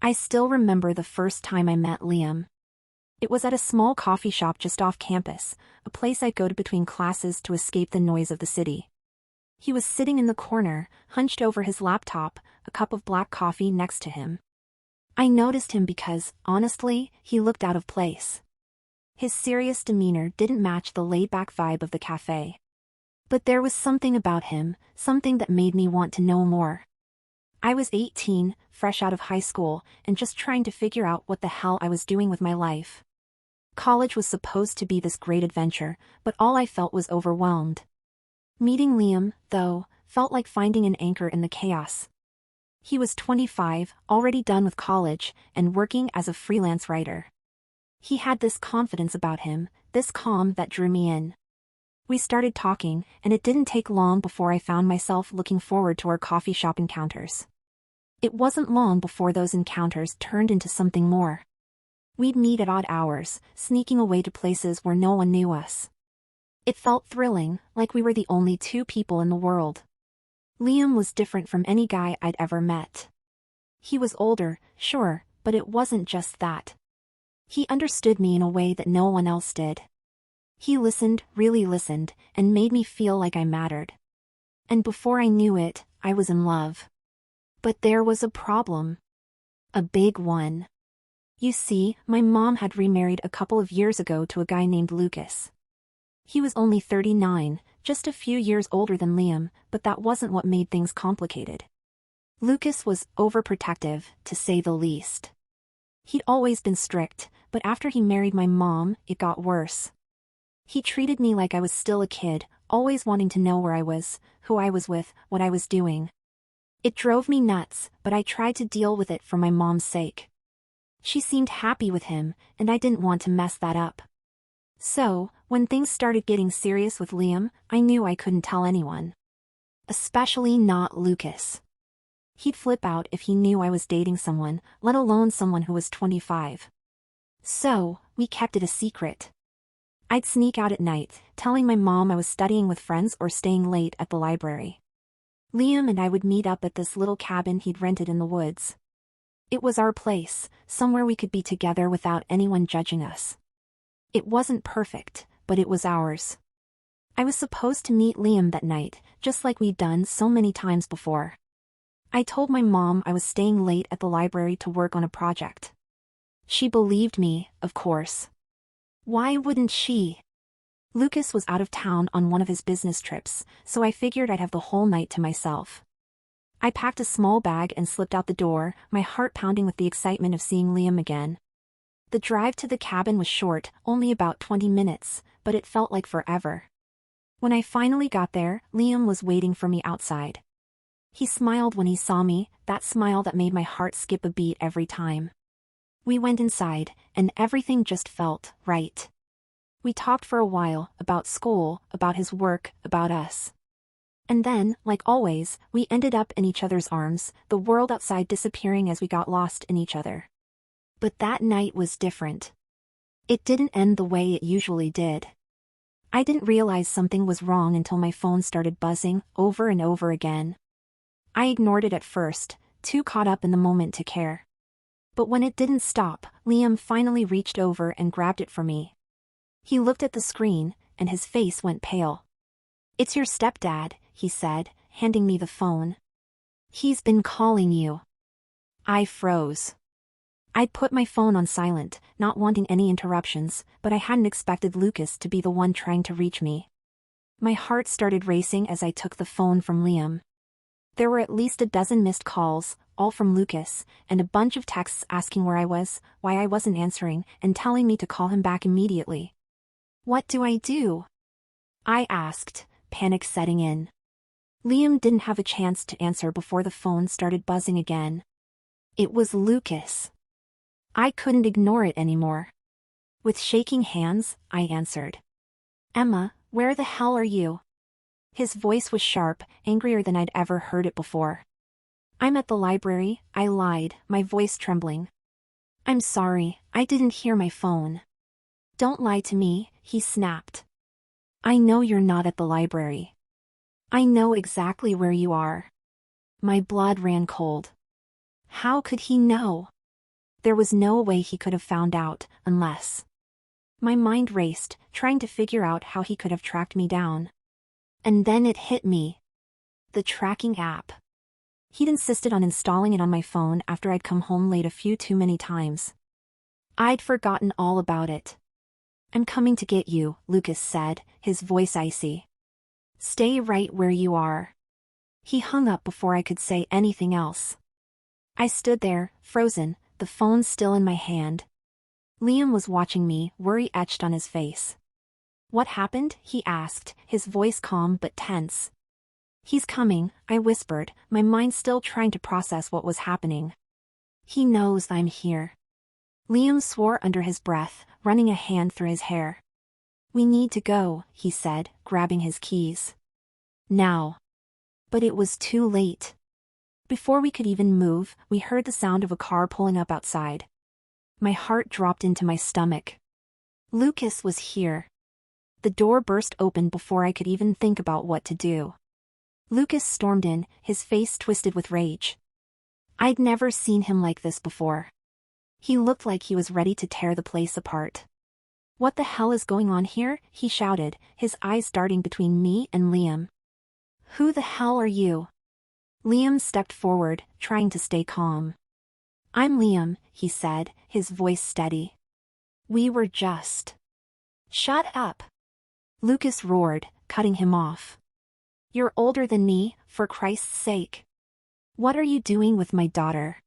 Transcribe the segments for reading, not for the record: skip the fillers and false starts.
I still remember the first time I met Liam. It was at a small coffee shop just off campus, a place I'd go to between classes to escape the noise of the city. He was sitting in the corner, hunched over his laptop, a cup of black coffee next to him. I noticed him because, honestly, he looked out of place. His serious demeanor didn't match the laid-back vibe of the cafe. But there was something about him, something that made me want to know more. I was 18, fresh out of high school, and just trying to figure out what the hell I was doing with my life. College was supposed to be this great adventure, but all I felt was overwhelmed. Meeting Liam, though, felt like finding an anchor in the chaos. He was 25, already done with college, and working as a freelance writer. He had this confidence about him, this calm that drew me in. We started talking, and it didn't take long before I found myself looking forward to our coffee shop encounters. It wasn't long before those encounters turned into something more. We'd meet at odd hours, sneaking away to places where no one knew us. It felt thrilling, like we were the only two people in the world. Liam was different from any guy I'd ever met. He was older, sure, but it wasn't just that. He understood me in a way that no one else did. He listened, really listened, and made me feel like I mattered. And before I knew it, I was in love. But there was a problem. A big one. You see, my mom had remarried a couple of years ago to a guy named Lucas. He was only 39, just a few years older than Liam, but that wasn't what made things complicated. Lucas was overprotective, to say the least. He'd always been strict, but after he married my mom, it got worse. He treated me like I was still a kid, always wanting to know where I was, who I was with, what I was doing. It drove me nuts, but I tried to deal with it for my mom's sake. She seemed happy with him, and I didn't want to mess that up. So, when things started getting serious with Liam, I knew I couldn't tell anyone. Especially not Lucas. He'd flip out if he knew I was dating someone, let alone someone who was 25. So, we kept it a secret. I'd sneak out at night, telling my mom I was studying with friends or staying late at the library. Liam and I would meet up at this little cabin he'd rented in the woods. It was our place, somewhere we could be together without anyone judging us. It wasn't perfect, but it was ours. I was supposed to meet Liam that night, just like we'd done so many times before. I told my mom I was staying late at the library to work on a project. She believed me, of course. Why wouldn't she? Lucas was out of town on one of his business trips, so I figured I'd have the whole night to myself. I packed a small bag and slipped out the door, my heart pounding with the excitement of seeing Liam again. The drive to the cabin was short, only about 20 minutes, but it felt like forever. When I finally got there, Liam was waiting for me outside. He smiled when he saw me, that smile that made my heart skip a beat every time. We went inside, and everything just felt right. We talked for a while, about school, about his work, about us. And then, like always, we ended up in each other's arms, the world outside disappearing as we got lost in each other. But that night was different. It didn't end the way it usually did. I didn't realize something was wrong until my phone started buzzing, over and over again. I ignored it at first, too caught up in the moment to care. But when it didn't stop, Liam finally reached over and grabbed it for me. He looked at the screen, and his face went pale. "It's your stepdad," he said, handing me the phone. "He's been calling you." I froze. I'd put my phone on silent, not wanting any interruptions, but I hadn't expected Lucas to be the one trying to reach me. My heart started racing as I took the phone from Liam. There were at least a dozen missed calls, all from Lucas, and a bunch of texts asking where I was, why I wasn't answering, and telling me to call him back immediately. What do I do? I asked, panic setting in. Liam didn't have a chance to answer before the phone started buzzing again. It was Lucas. I couldn't ignore it anymore. With shaking hands, I answered. "Emma, where the hell are you?" His voice was sharp, angrier than I'd ever heard it before. "I'm at the library," I lied, my voice trembling. "I'm sorry, I didn't hear my phone." "Don't lie to me," he snapped. "I know you're not at the library. I know exactly where you are." My blood ran cold. How could he know? There was no way he could have found out, unless. My mind raced, trying to figure out how he could have tracked me down. And then it hit me. The tracking app. He'd insisted on installing it on my phone after I'd come home late a few too many times. I'd forgotten all about it. "I'm coming to get you," Lucas said, his voice icy. "Stay right where you are." He hung up before I could say anything else. I stood there, frozen, the phone still in my hand. Liam was watching me, worry etched on his face. "What happened?" he asked, his voice calm but tense. "He's coming," I whispered, my mind still trying to process what was happening. "He knows I'm here." Liam swore under his breath, running a hand through his hair. "We need to go," he said, grabbing his keys. "Now." But it was too late. Before we could even move, we heard the sound of a car pulling up outside. My heart dropped into my stomach. Lucas was here. The door burst open before I could even think about what to do. Lucas stormed in, his face twisted with rage. I'd never seen him like this before. He looked like he was ready to tear the place apart. "What the hell is going on here?" he shouted, his eyes darting between me and Liam. "Who the hell are you?" Liam stepped forward, trying to stay calm. "I'm Liam," he said, his voice steady. "We were just..." "Shut up!" Lucas roared, cutting him off. "You're older than me, for Christ's sake. What are you doing with my daughter?"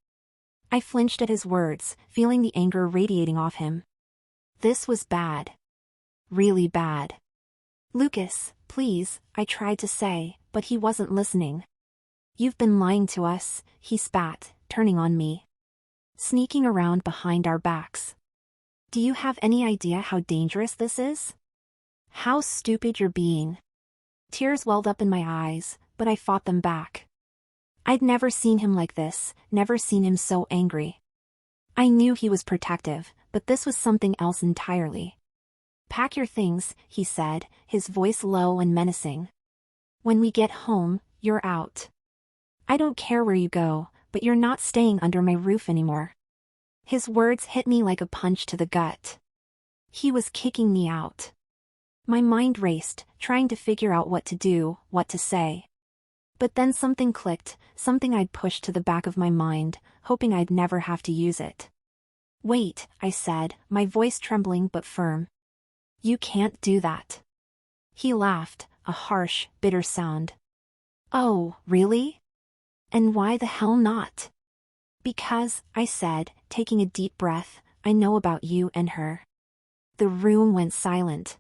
I flinched at his words, feeling the anger radiating off him. This was bad. Really bad. "Lucas, please," I tried to say, but he wasn't listening. "You've been lying to us," he spat, turning on me. "Sneaking around behind our backs. Do you have any idea how dangerous this is? How stupid you're being." Tears welled up in my eyes, but I fought them back. I'd never seen him like this, never seen him so angry. I knew he was protective, but this was something else entirely. "Pack your things," he said, his voice low and menacing. "When we get home, you're out. I don't care where you go, but you're not staying under my roof anymore." His words hit me like a punch to the gut. He was kicking me out. My mind raced, trying to figure out what to do, what to say. But then something clicked, something I'd pushed to the back of my mind, hoping I'd never have to use it. "Wait," I said, my voice trembling but firm. "You can't do that." He laughed, a harsh, bitter sound. "Oh, really? And why the hell not?" "Because," I said, taking a deep breath, "I know about you and her." The room went silent.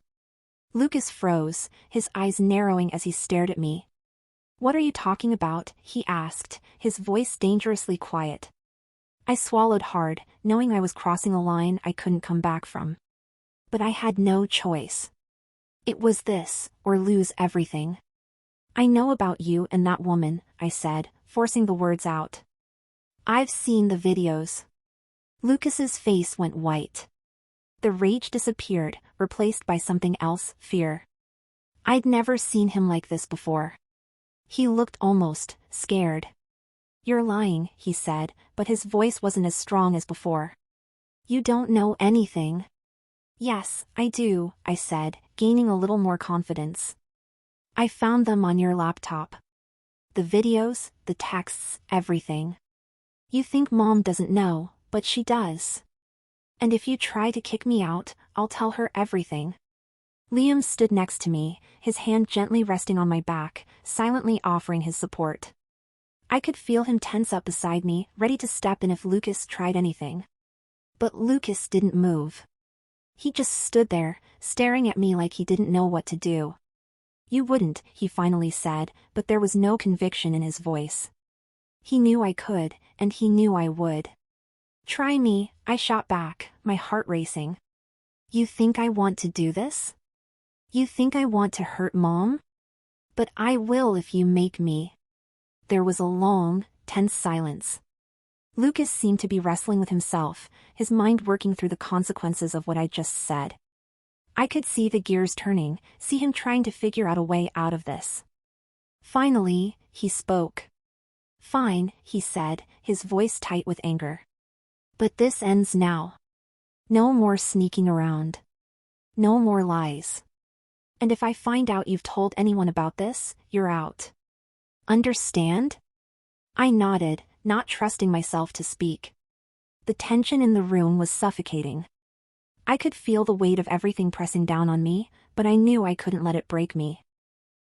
Lucas froze, his eyes narrowing as he stared at me. "What are you talking about?" he asked, his voice dangerously quiet. I swallowed hard, knowing I was crossing a line I couldn't come back from. But I had no choice. It was this, or lose everything. "I know about you and that woman," I said, forcing the words out. "I've seen the videos." Lucas's face went white. The rage disappeared, replaced by something else, fear. I'd never seen him like this before. He looked almost scared. "You're lying," he said, but his voice wasn't as strong as before. "You don't know anything." "Yes, I do," I said, gaining a little more confidence. "I found them on your laptop. The videos, the texts, everything. You think Mom doesn't know, but she does. And if you try to kick me out, I'll tell her everything." Liam stood next to me, his hand gently resting on my back, silently offering his support. I could feel him tense up beside me, ready to step in if Lucas tried anything. But Lucas didn't move. He just stood there, staring at me like he didn't know what to do. "You wouldn't," he finally said, but there was no conviction in his voice. He knew I could, and he knew I would. "Try me," I shot back, my heart racing. "You think I want to do this? You think I want to hurt Mom? But I will if you make me." There was a long, tense silence. Lucas seemed to be wrestling with himself, his mind working through the consequences of what I just said. I could see the gears turning, see him trying to figure out a way out of this. Finally, he spoke. "Fine," he said, his voice tight with anger. But this ends now. No more sneaking around. No more lies. And if I find out you've told anyone about this, you're out. Understand? I nodded, not trusting myself to speak. The tension in the room was suffocating. I could feel the weight of everything pressing down on me, but I knew I couldn't let it break me.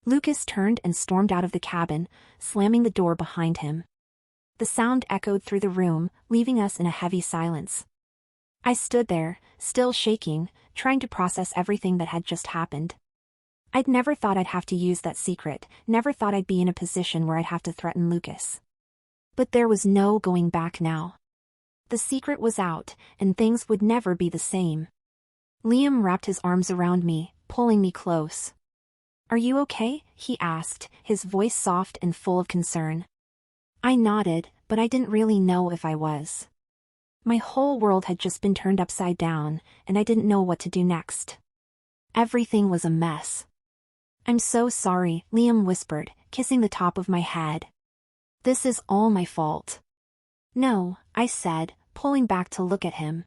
Lucas turned and stormed out of the cabin, slamming the door behind him. The sound echoed through the room, leaving us in a heavy silence. I stood there, still shaking, trying to process everything that had just happened. I'd never thought I'd have to use that secret, never thought I'd be in a position where I'd have to threaten Lucas. But there was no going back now. The secret was out, and things would never be the same. Liam wrapped his arms around me, pulling me close. "Are you okay?" he asked, his voice soft and full of concern. I nodded, but I didn't really know if I was. My whole world had just been turned upside down, and I didn't know what to do next. Everything was a mess. "I'm so sorry," Liam whispered, kissing the top of my head. "This is all my fault." "No," I said, pulling back to look at him.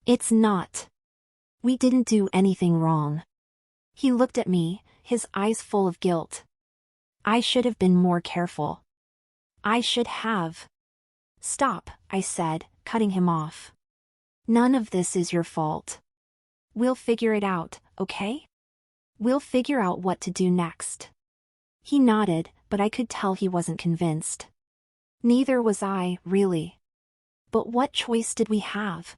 "It's not. We didn't do anything wrong." He looked at me, his eyes full of guilt. "I should have been more careful. I should have." "Stop," I said, cutting him off. "None of this is your fault. We'll figure it out, okay? We'll figure out what to do next." He nodded, but I could tell he wasn't convinced. Neither was I, really. But what choice did we have?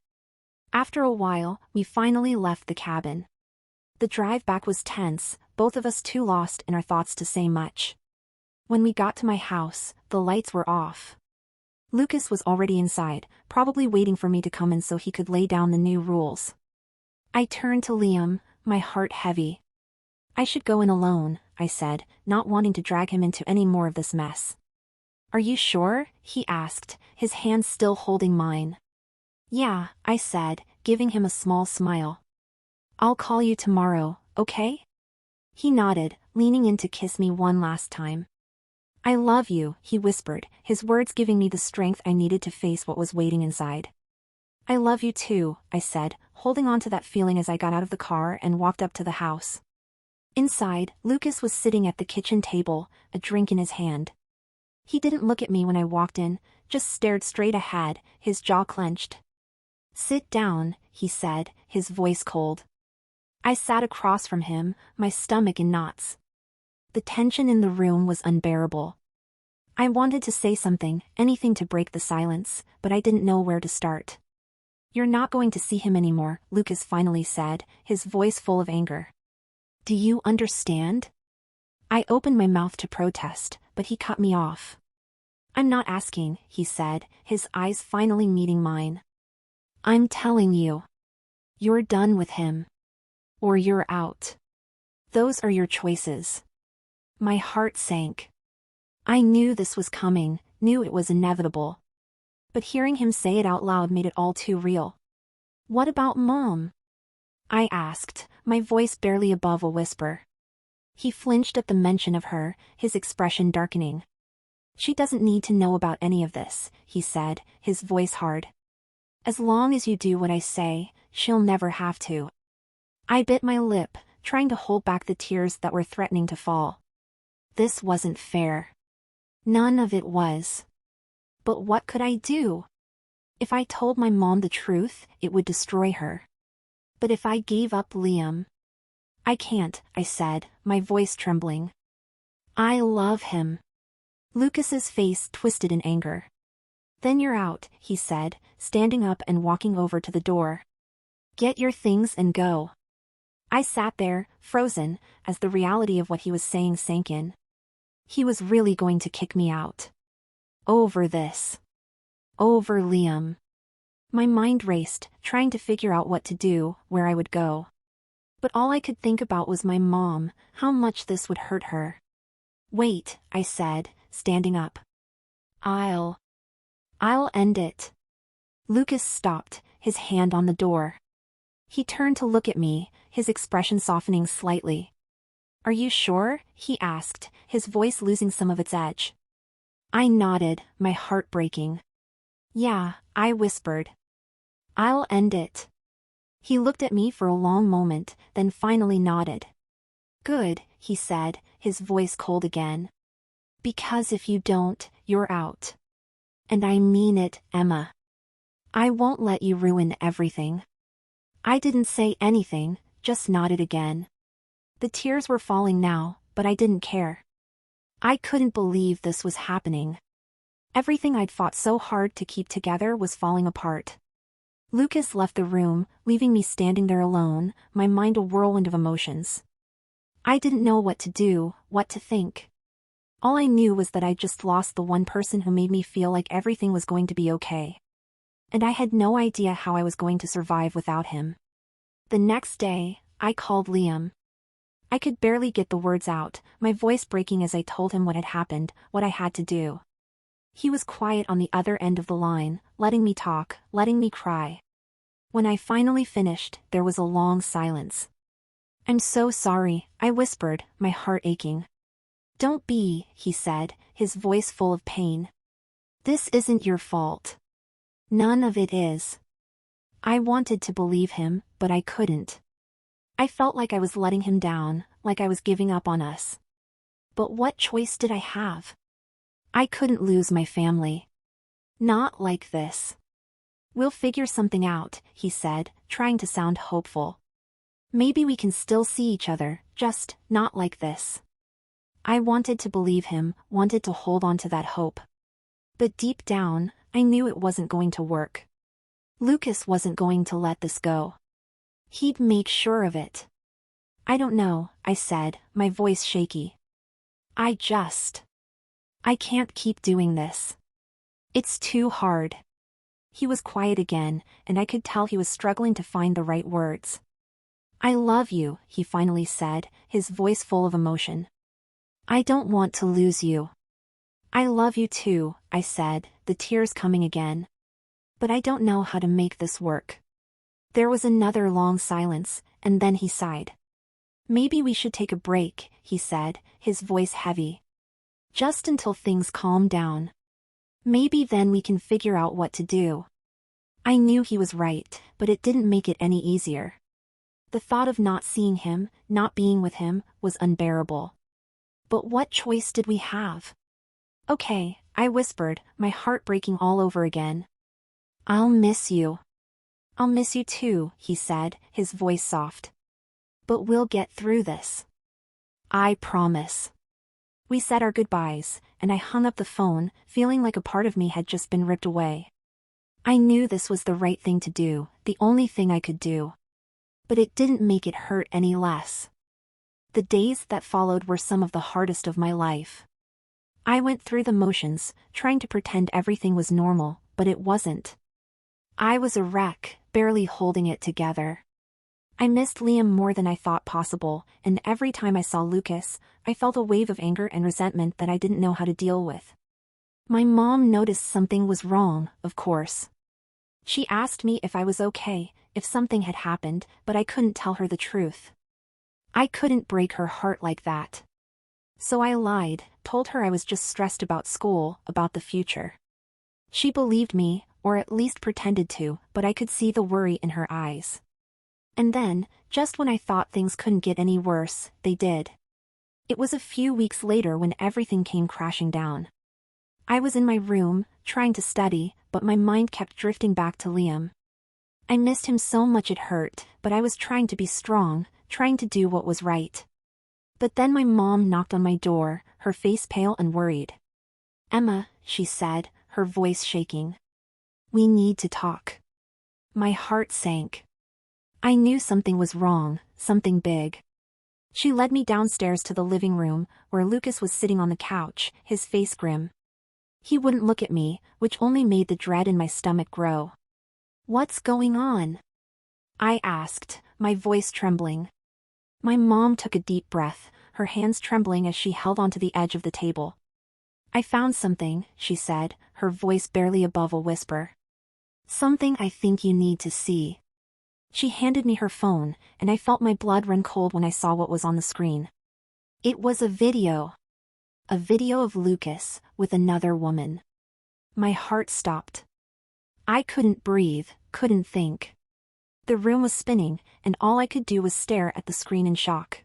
After a while, we finally left the cabin. The drive back was tense, both of us too lost in our thoughts to say much. When we got to my house, the lights were off. Lucas was already inside, probably waiting for me to come in so he could lay down the new rules. I turned to Liam, my heart heavy. "I should go in alone," I said, not wanting to drag him into any more of this mess. "Are you sure?" he asked, his hand still holding mine. "Yeah," I said, giving him a small smile. "I'll call you tomorrow, okay?" He nodded, leaning in to kiss me one last time. "I love you," he whispered, his words giving me the strength I needed to face what was waiting inside. "I love you too," I said, holding on to that feeling as I got out of the car and walked up to the house. Inside, Lucas was sitting at the kitchen table, a drink in his hand. He didn't look at me when I walked in, just stared straight ahead, his jaw clenched. "Sit down," he said, his voice cold. I sat across from him, my stomach in knots. The tension in the room was unbearable. I wanted to say something, anything to break the silence, but I didn't know where to start. "You're not going to see him anymore," Lucas finally said, his voice full of anger. "Do you understand?" I opened my mouth to protest, but he cut me off. "I'm not asking," he said, his eyes finally meeting mine. "I'm telling you. You're done with him. Or you're out. Those are your choices." My heart sank. I knew this was coming, knew it was inevitable. But hearing him say it out loud made it all too real. "What about Mom?" I asked, my voice barely above a whisper. He flinched at the mention of her, his expression darkening. "She doesn't need to know about any of this," he said, his voice hard. "As long as you do what I say, she'll never have to." I bit my lip, trying to hold back the tears that were threatening to fall. This wasn't fair. None of it was. But what could I do? If I told my mom the truth, it would destroy her. But if I gave up Liam... "I can't," I said, my voice trembling. "I love him." Lucas's face twisted in anger. "Then you're out," he said, standing up and walking over to the door. "Get your things and go." I sat there, frozen, as the reality of what he was saying sank in. He was really going to kick me out. Over this. Over Liam. My mind raced, trying to figure out what to do, where I would go. But all I could think about was my mom, how much this would hurt her. "Wait," I said, standing up. I'll end it." Lucas stopped, his hand on the door. He turned to look at me, his expression softening slightly. "Are you sure?" he asked, his voice losing some of its edge. I nodded, my heart breaking. "Yeah," I whispered. I'll end it. He looked at me for a long moment, then finally nodded. Good, he said, his voice cold again. Because if you don't, you're out. And I mean it, Emma. I won't let you ruin everything. I didn't say anything, just nodded again. The tears were falling now, but I didn't care. I couldn't believe this was happening. Everything I'd fought so hard to keep together was falling apart. Lucas left the room, leaving me standing there alone, my mind a whirlwind of emotions. I didn't know what to do, what to think. All I knew was that I'd just lost the one person who made me feel like everything was going to be okay. And I had no idea how I was going to survive without him. The next day, I called Liam. I could barely get the words out, my voice breaking as I told him what had happened, what I had to do. He was quiet on the other end of the line, letting me talk, letting me cry. When I finally finished, there was a long silence. I'm so sorry, I whispered, my heart aching. Don't be, he said, his voice full of pain. This isn't your fault. None of it is. I wanted to believe him, but I couldn't. I felt like I was letting him down, like I was giving up on us. But what choice did I have? I couldn't lose my family. Not like this. We'll figure something out, he said, trying to sound hopeful. Maybe we can still see each other, just not like this. I wanted to believe him, wanted to hold on to that hope. But deep down, I knew it wasn't going to work. Lucas wasn't going to let this go. He'd make sure of it. I don't know, I said, my voice shaky. I can't keep doing this. It's too hard. He was quiet again, and I could tell he was struggling to find the right words. I love you, he finally said, his voice full of emotion. I don't want to lose you. I love you too, I said, the tears coming again. But I don't know how to make this work. There was another long silence, and then he sighed. Maybe we should take a break, he said, his voice heavy. Just until things calm down. Maybe then we can figure out what to do. I knew he was right, but it didn't make it any easier. The thought of not seeing him, not being with him, was unbearable. But what choice did we have? Okay, I whispered, my heart breaking all over again. I'll miss you. I'll miss you too, he said, his voice soft. But we'll get through this. I promise. We said our goodbyes, and I hung up the phone, feeling like a part of me had just been ripped away. I knew this was the right thing to do, the only thing I could do. But it didn't make it hurt any less. The days that followed were some of the hardest of my life. I went through the motions, trying to pretend everything was normal, but it wasn't. I was a wreck, barely holding it together. I missed Liam more than I thought possible, and every time I saw Lucas, I felt a wave of anger and resentment that I didn't know how to deal with. My mom noticed something was wrong, of course. She asked me if I was okay, if something had happened, but I couldn't tell her the truth. I couldn't break her heart like that. So I lied, told her I was just stressed about school, about the future. She believed me, or at least pretended to, but I could see the worry in her eyes. And then, just when I thought things couldn't get any worse, they did. It was a few weeks later when everything came crashing down. I was in my room, trying to study, but my mind kept drifting back to Liam. I missed him so much it hurt, but I was trying to be strong, trying to do what was right. But then my mom knocked on my door, her face pale and worried. Emma, she said, her voice shaking. We need to talk. My heart sank. I knew something was wrong, something big. She led me downstairs to the living room, where Lucas was sitting on the couch, his face grim. He wouldn't look at me, which only made the dread in my stomach grow. What's going on? I asked, my voice trembling. My mom took a deep breath, her hands trembling as she held onto the edge of the table. I found something, she said, her voice barely above a whisper. Something I think you need to see. She handed me her phone, and I felt my blood run cold when I saw what was on the screen. It was a video. A video of Lucas, with another woman. My heart stopped. I couldn't breathe, couldn't think. The room was spinning, and all I could do was stare at the screen in shock.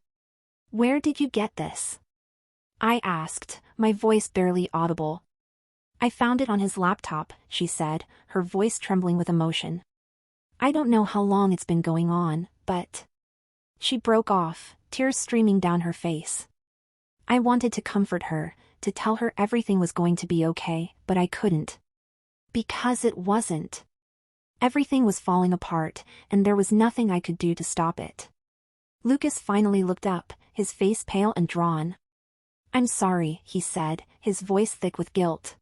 "Where did you get this?" I asked, my voice barely audible. "I found it on his laptop," she said, her voice trembling with emotion. "I don't know how long it's been going on, but..." She broke off, tears streaming down her face. I wanted to comfort her, to tell her everything was going to be okay, but I couldn't. Because it wasn't. Everything was falling apart, and there was nothing I could do to stop it. Lucas finally looked up, his face pale and drawn. "I'm sorry," he said, his voice thick with guilt.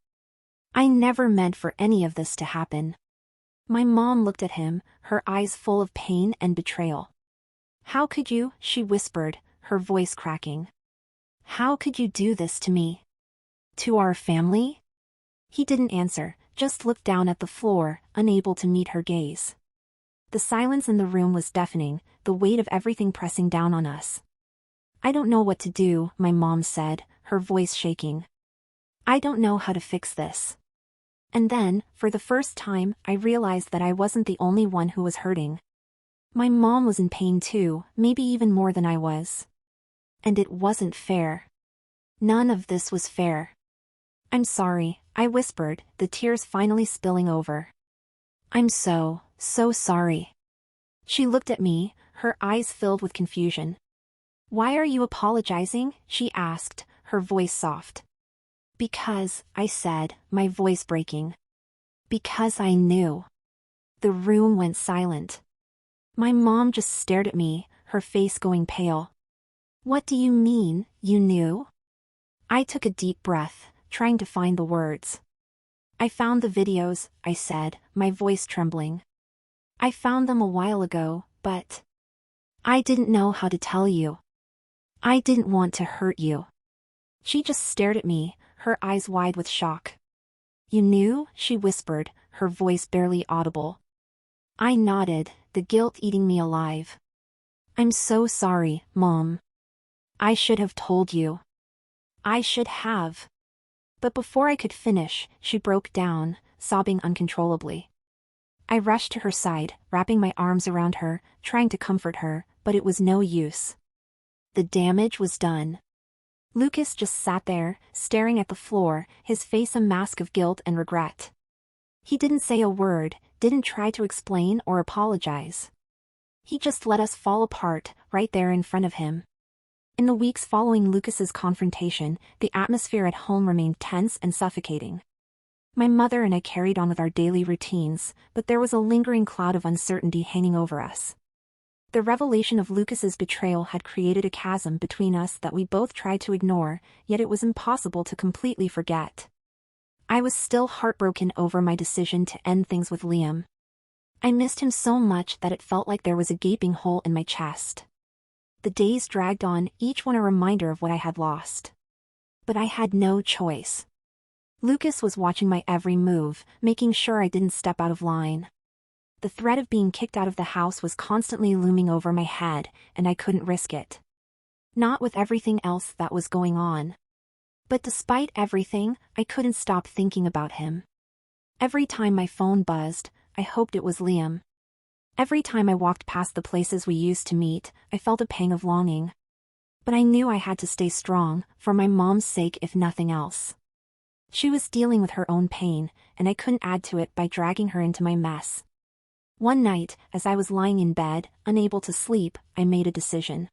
"I never meant for any of this to happen." My mom looked at him, her eyes full of pain and betrayal. "How could you?" she whispered, her voice cracking. "How could you do this to me? To our family?" He didn't answer, just looked down at the floor, unable to meet her gaze. The silence in the room was deafening, the weight of everything pressing down on us. "I don't know what to do," my mom said, her voice shaking. "I don't know how to fix this." And then, for the first time, I realized that I wasn't the only one who was hurting. My mom was in pain too, maybe even more than I was. And it wasn't fair. None of this was fair. "I'm sorry," I whispered, the tears finally spilling over. "I'm so sorry." She looked at me, her eyes filled with confusion. "Why are you apologizing?" she asked, her voice soft. "Because," I said, my voice breaking. "Because I knew." The room went silent. My mom just stared at me, her face going pale. "What do you mean, you knew?" I took a deep breath, trying to find the words. "I found the videos," I said, my voice trembling. "I found them a while ago, but I didn't know how to tell you. I didn't want to hurt you." She just stared at me, her eyes wide with shock. "You knew?" she whispered, her voice barely audible. I nodded, the guilt eating me alive. "I'm so sorry, Mom. I should have told you. I should have." But before I could finish, she broke down, sobbing uncontrollably. I rushed to her side, wrapping my arms around her, trying to comfort her, but it was no use. The damage was done. Lucas just sat there, staring at the floor, his face a mask of guilt and regret. He didn't say a word, didn't try to explain or apologize. He just let us fall apart, right there in front of him. In the weeks following Lucas's confrontation, the atmosphere at home remained tense and suffocating. My mother and I carried on with our daily routines, but there was a lingering cloud of uncertainty hanging over us. The revelation of Lucas's betrayal had created a chasm between us that we both tried to ignore, yet it was impossible to completely forget. I was still heartbroken over my decision to end things with Liam. I missed him so much that it felt like there was a gaping hole in my chest. The days dragged on, each one a reminder of what I had lost. But I had no choice. Lucas was watching my every move, making sure I didn't step out of line. The threat of being kicked out of the house was constantly looming over my head, and I couldn't risk it. Not with everything else that was going on. But despite everything, I couldn't stop thinking about him. Every time my phone buzzed, I hoped it was Liam. Every time I walked past the places we used to meet, I felt a pang of longing. But I knew I had to stay strong, for my mom's sake if nothing else. She was dealing with her own pain, and I couldn't add to it by dragging her into my mess. One night, as I was lying in bed, unable to sleep, I made a decision.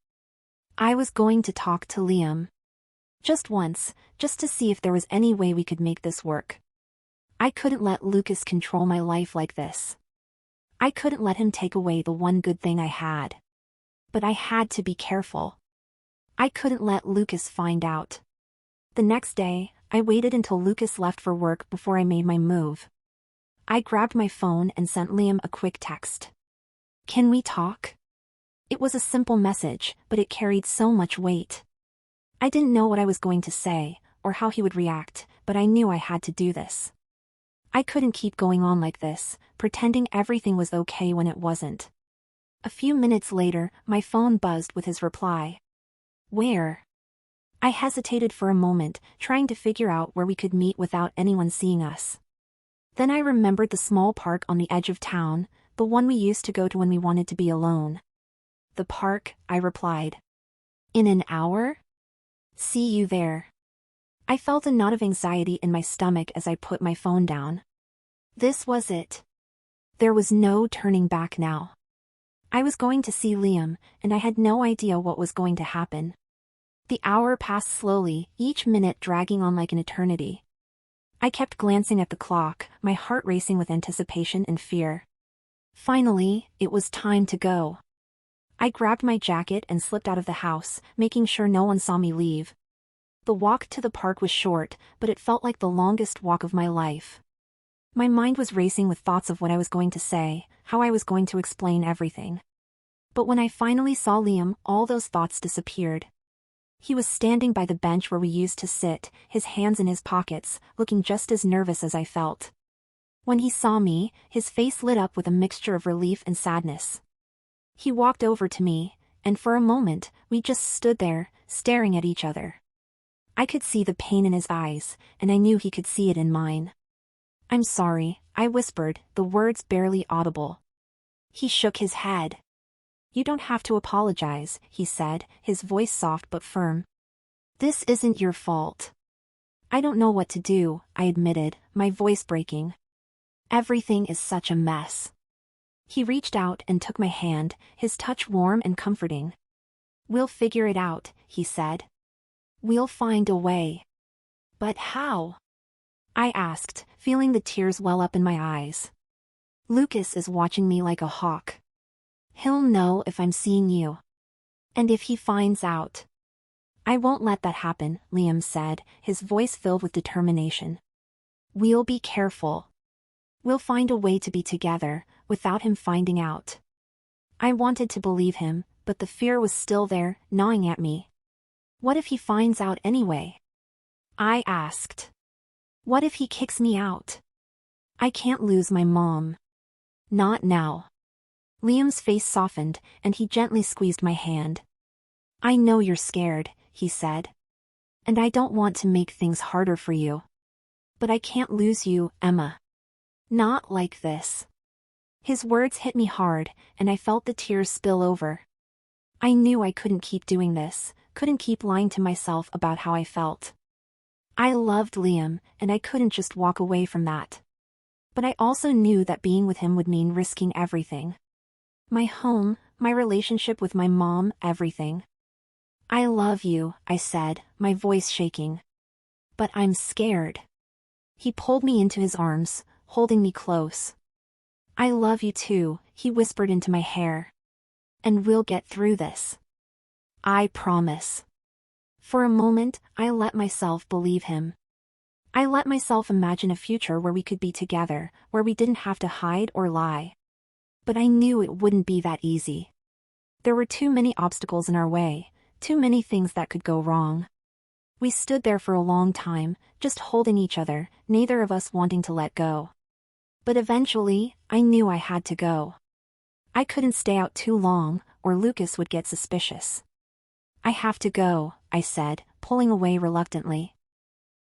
I was going to talk to Liam. Just once, just to see if there was any way we could make this work. I couldn't let Lucas control my life like this. I couldn't let him take away the one good thing I had. But I had to be careful. I couldn't let Lucas find out. The next day, I waited until Lucas left for work before I made my move. I grabbed my phone and sent Liam a quick text. "Can we talk?" It was a simple message, but it carried so much weight. I didn't know what I was going to say, or how he would react, but I knew I had to do this. I couldn't keep going on like this, pretending everything was okay when it wasn't. A few minutes later, my phone buzzed with his reply. "Where?" I hesitated for a moment, trying to figure out where we could meet without anyone seeing us. Then I remembered the small park on the edge of town, the one we used to go to when we wanted to be alone. The park, I replied. In an hour? See you there. I felt a knot of anxiety in my stomach as I put my phone down. This was it. There was no turning back now. I was going to see Liam, and I had no idea what was going to happen. The hour passed slowly, each minute dragging on like an eternity. I kept glancing at the clock, my heart racing with anticipation and fear. Finally, it was time to go. I grabbed my jacket and slipped out of the house, making sure no one saw me leave. The walk to the park was short, but it felt like the longest walk of my life. My mind was racing with thoughts of what I was going to say, how I was going to explain everything. But when I finally saw Liam, all those thoughts disappeared. He was standing by the bench where we used to sit, his hands in his pockets, looking just as nervous as I felt. When he saw me, his face lit up with a mixture of relief and sadness. He walked over to me, and for a moment, we just stood there, staring at each other. I could see the pain in his eyes, and I knew he could see it in mine. I'm sorry, I whispered, the words barely audible. He shook his head. You don't have to apologize, he said, his voice soft but firm. This isn't your fault. I don't know what to do, I admitted, my voice breaking. Everything is such a mess. He reached out and took my hand, his touch warm and comforting. We'll figure it out, he said. We'll find a way. But how? I asked, feeling the tears well up in my eyes. Lucas is watching me like a hawk. He'll know if I'm seeing you. And if he finds out. I won't let that happen, Liam said, his voice filled with determination. We'll be careful. We'll find a way to be together, without him finding out. I wanted to believe him, but the fear was still there, gnawing at me. What if he finds out anyway? I asked. What if he kicks me out? I can't lose my mom. Not now. Liam's face softened, and he gently squeezed my hand. I know you're scared, he said. And I don't want to make things harder for you. But I can't lose you, Emma. Not like this. His words hit me hard, and I felt the tears spill over. I knew I couldn't keep doing this, couldn't keep lying to myself about how I felt. I loved Liam, and I couldn't just walk away from that. But I also knew that being with him would mean risking everything. My home, my relationship with my mom, everything. I love you, I said, my voice shaking. But I'm scared. He pulled me into his arms, holding me close. I love you too, he whispered into my hair. And we'll get through this. I promise. For a moment, I let myself believe him. I let myself imagine a future where we could be together, where we didn't have to hide or lie. But I knew it wouldn't be that easy. There were too many obstacles in our way, too many things that could go wrong. We stood there for a long time, just holding each other, neither of us wanting to let go. But eventually, I knew I had to go. I couldn't stay out too long, or Lucas would get suspicious. I have to go, I said, pulling away reluctantly.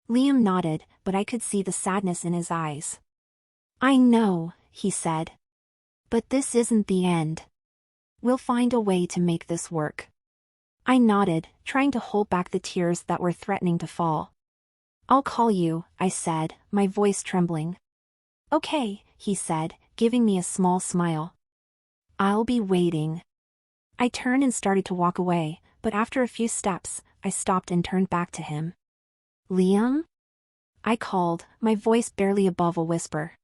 Liam nodded, but I could see the sadness in his eyes. I know, he said. But this isn't the end. We'll find a way to make this work. I nodded, trying to hold back the tears that were threatening to fall. I'll call you, I said, my voice trembling. Okay, he said, giving me a small smile. I'll be waiting. I turned and started to walk away, but after a few steps, I stopped and turned back to him. Liam? I called, my voice barely above a whisper.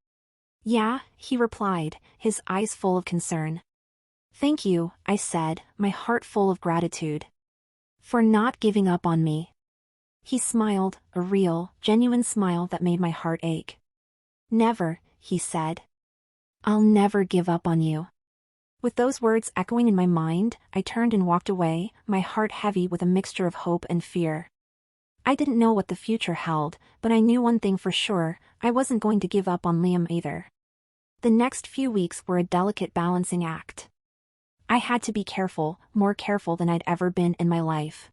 Yeah, he replied, his eyes full of concern. Thank you, I said, my heart full of gratitude. For not giving up on me. He smiled, a real, genuine smile that made my heart ache. Never, he said. I'll never give up on you. With those words echoing in my mind, I turned and walked away, my heart heavy with a mixture of hope and fear. I didn't know what the future held, but I knew one thing for sure, I wasn't going to give up on Liam either. The next few weeks were a delicate balancing act. I had to be careful, more careful than I'd ever been in my life.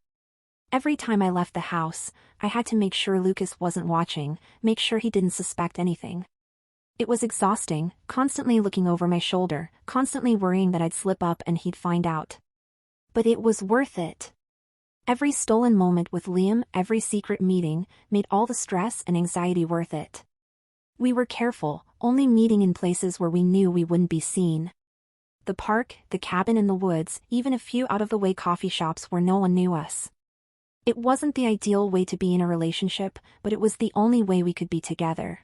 Every time I left the house, I had to make sure Lucas wasn't watching, make sure he didn't suspect anything. It was exhausting, constantly looking over my shoulder, constantly worrying that I'd slip up and he'd find out. But it was worth it. Every stolen moment with Liam, every secret meeting, made all the stress and anxiety worth it. We were careful, only meeting in places where we knew we wouldn't be seen. The park, the cabin in the woods, even a few out-of-the-way coffee shops where no one knew us. It wasn't the ideal way to be in a relationship, but it was the only way we could be together.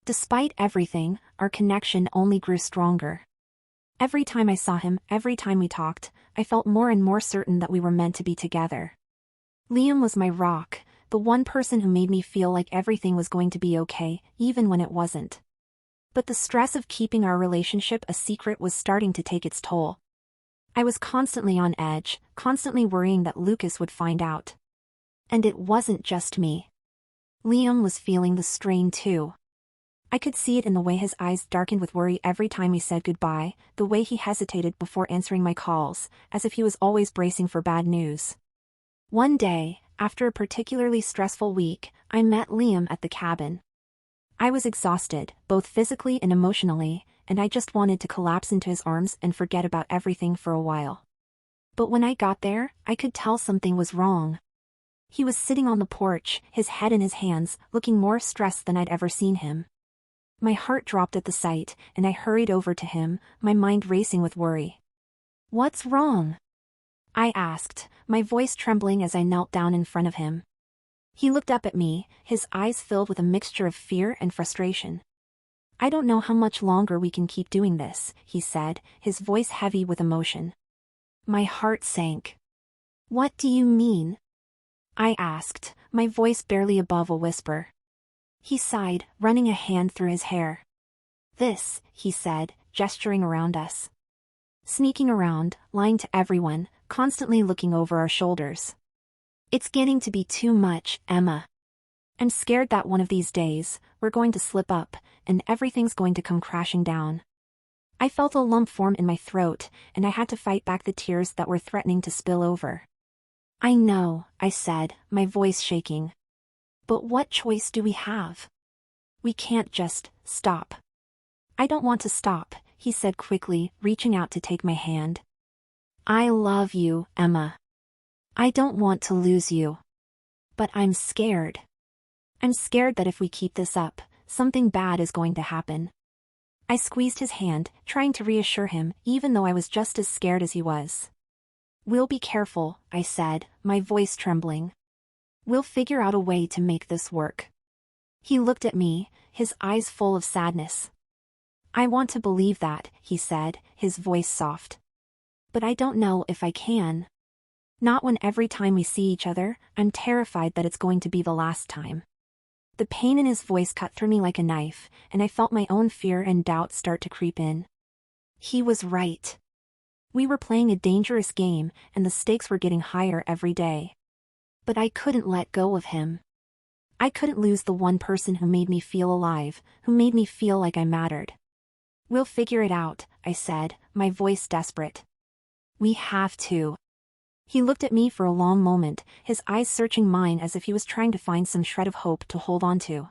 Despite everything, our connection only grew stronger. Every time I saw him, every time we talked, I felt more and more certain that we were meant to be together. Liam was my rock, the one person who made me feel like everything was going to be okay, even when it wasn't. But the stress of keeping our relationship a secret was starting to take its toll. I was constantly on edge, constantly worrying that Lucas would find out. And it wasn't just me. Liam was feeling the strain too. I could see it in the way his eyes darkened with worry every time we said goodbye, the way he hesitated before answering my calls, as if he was always bracing for bad news. One day, after a particularly stressful week, I met Liam at the cabin. I was exhausted, both physically and emotionally, and I just wanted to collapse into his arms and forget about everything for a while. But when I got there, I could tell something was wrong. He was sitting on the porch, his head in his hands, looking more stressed than I'd ever seen him. My heart dropped at the sight, and I hurried over to him, my mind racing with worry. "What's wrong?" I asked, my voice trembling as I knelt down in front of him. He looked up at me, his eyes filled with a mixture of fear and frustration. "I don't know how much longer we can keep doing this," he said, his voice heavy with emotion. My heart sank. "What do you mean?" I asked, my voice barely above a whisper. He sighed, running a hand through his hair. "This," he said, gesturing around us. "Sneaking around, lying to everyone, constantly looking over our shoulders. It's getting to be too much, Emma. I'm scared that one of these days, we're going to slip up, and everything's going to come crashing down." I felt a lump form in my throat, and I had to fight back the tears that were threatening to spill over. "I know," I said, my voice shaking. "But what choice do we have? We can't just stop." "I don't want to stop," he said quickly, reaching out to take my hand. "I love you, Emma. I don't want to lose you. But I'm scared. I'm scared that if we keep this up, something bad is going to happen." I squeezed his hand, trying to reassure him, even though I was just as scared as he was. "We'll be careful," I said, my voice trembling. "We'll figure out a way to make this work." He looked at me, his eyes full of sadness. "I want to believe that," he said, his voice soft. "But I don't know if I can. Not when every time we see each other, I'm terrified that it's going to be the last time." The pain in his voice cut through me like a knife, and I felt my own fear and doubt start to creep in. He was right. We were playing a dangerous game, and the stakes were getting higher every day. But I couldn't let go of him. I couldn't lose the one person who made me feel alive, who made me feel like I mattered. "We'll figure it out," I said, my voice desperate. "We have to." He looked at me for a long moment, his eyes searching mine as if he was trying to find some shred of hope to hold on to.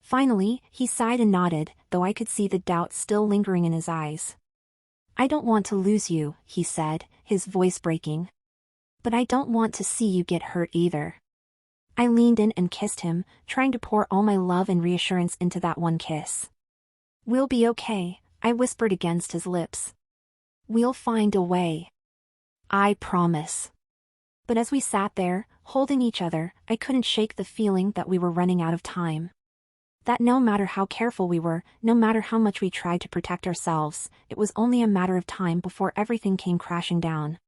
Finally, he sighed and nodded, though I could see the doubt still lingering in his eyes. "I don't want to lose you," he said, his voice breaking. "But I don't want to see you get hurt either." I leaned in and kissed him, trying to pour all my love and reassurance into that one kiss. "We'll be okay," I whispered against his lips. "We'll find a way. I promise." But as we sat there, holding each other, I couldn't shake the feeling that we were running out of time. That no matter how careful we were, no matter how much we tried to protect ourselves, it was only a matter of time before everything came crashing down.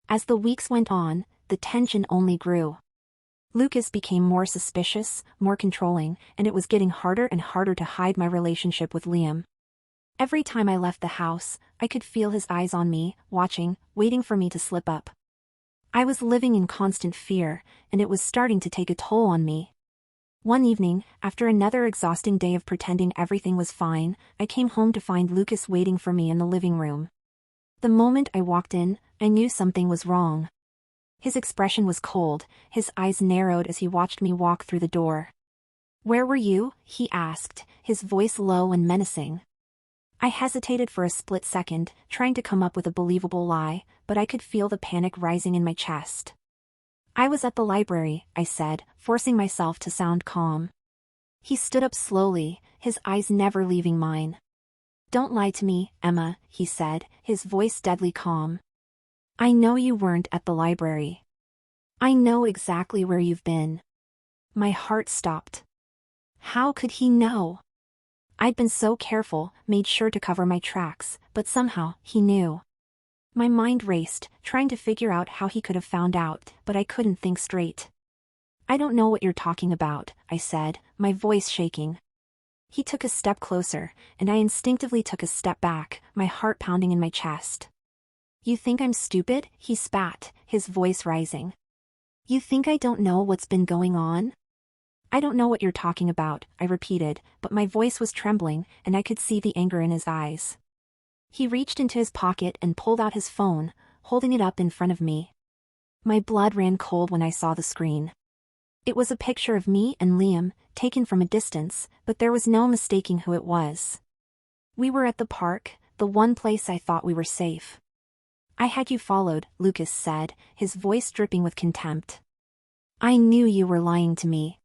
As the weeks went on, the tension only grew. Lucas became more suspicious, more controlling, and it was getting harder and harder to hide my relationship with Liam. Every time I left the house, I could feel his eyes on me, watching, waiting for me to slip up. I was living in constant fear, and it was starting to take a toll on me. One evening, after another exhausting day of pretending everything was fine, I came home to find Lucas waiting for me in the living room. The moment I walked in, I knew something was wrong. His expression was cold, his eyes narrowed as he watched me walk through the door. "Where were you?" he asked, his voice low and menacing. I hesitated for a split second, trying to come up with a believable lie, but I could feel the panic rising in my chest. "I was at the library," I said, forcing myself to sound calm. He stood up slowly, his eyes never leaving mine. "Don't lie to me, Emma," he said, his voice deadly calm. "I know you weren't at the library. I know exactly where you've been." My heart stopped. How could he know? I'd been so careful, made sure to cover my tracks, but somehow, he knew. My mind raced, trying to figure out how he could have found out, but I couldn't think straight. "I don't know what you're talking about," I said, my voice shaking. He took a step closer, and I instinctively took a step back, my heart pounding in my chest. "You think I'm stupid?" he spat, his voice rising. "You think I don't know what's been going on?" "I don't know what you're talking about," I repeated, but my voice was trembling, and I could see the anger in his eyes. He reached into his pocket and pulled out his phone, holding it up in front of me. My blood ran cold when I saw the screen. It was a picture of me and Liam, taken from a distance, but there was no mistaking who it was. We were at the park, the one place I thought we were safe. "I had you followed," Lucas said, his voice dripping with contempt. "I knew you were lying to me.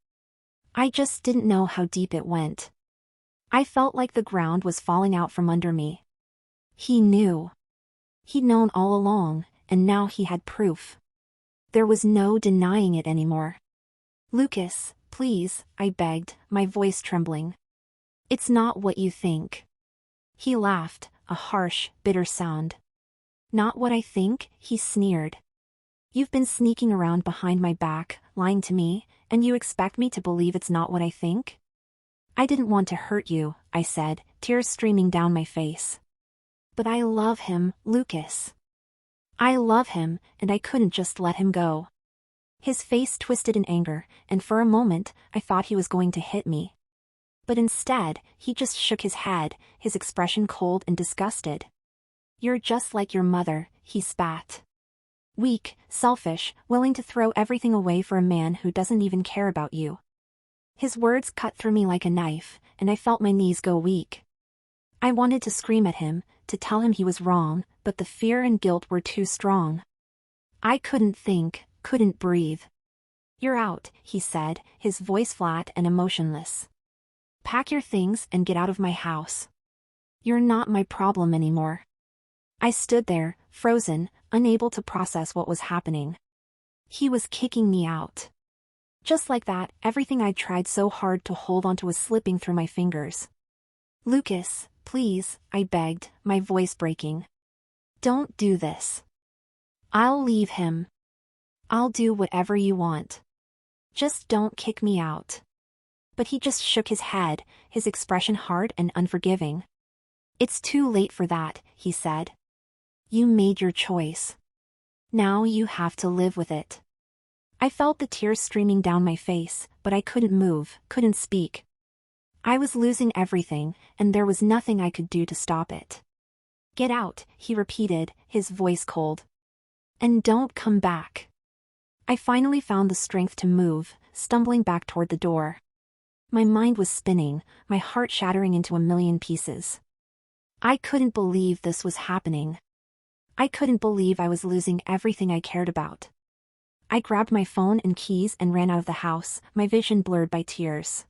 I just didn't know how deep it went. I felt like the ground was falling out from under me." He knew. He'd known all along, and now he had proof. There was no denying it anymore. "Lucas, please," I begged, my voice trembling. "It's not what you think." He laughed, a harsh, bitter sound. "Not what I think?" he sneered. "You've been sneaking around behind my back, lying to me, and you expect me to believe it's not what I think?" "I didn't want to hurt you," I said, tears streaming down my face. "But I love him, Lucas. I love him, and I couldn't just let him go." His face twisted in anger, and for a moment, I thought he was going to hit me. But instead, he just shook his head, his expression cold and disgusted. "You're just like your mother," he spat. "Weak, selfish, willing to throw everything away for a man who doesn't even care about you." His words cut through me like a knife, and I felt my knees go weak. I wanted to scream at him, to tell him he was wrong, but the fear and guilt were too strong. I couldn't think, couldn't breathe. "You're out," he said, his voice flat and emotionless. "Pack your things and get out of my house. You're not my problem anymore." I stood there, frozen, unable to process what was happening. He was kicking me out. Just like that, everything I'd tried so hard to hold onto was slipping through my fingers. "Lucas, please," I begged, my voice breaking. "Don't do this. I'll leave him. I'll do whatever you want. Just don't kick me out." But he just shook his head, his expression hard and unforgiving. "It's too late for that," he said. "You made your choice. Now you have to live with it." I felt the tears streaming down my face, but I couldn't move, couldn't speak. I was losing everything, and there was nothing I could do to stop it. "Get out," he repeated, his voice cold. "And don't come back." I finally found the strength to move, stumbling back toward the door. My mind was spinning, my heart shattering into a million pieces. I couldn't believe this was happening. I couldn't believe I was losing everything I cared about. I grabbed my phone and keys and ran out of the house, my vision blurred by tears.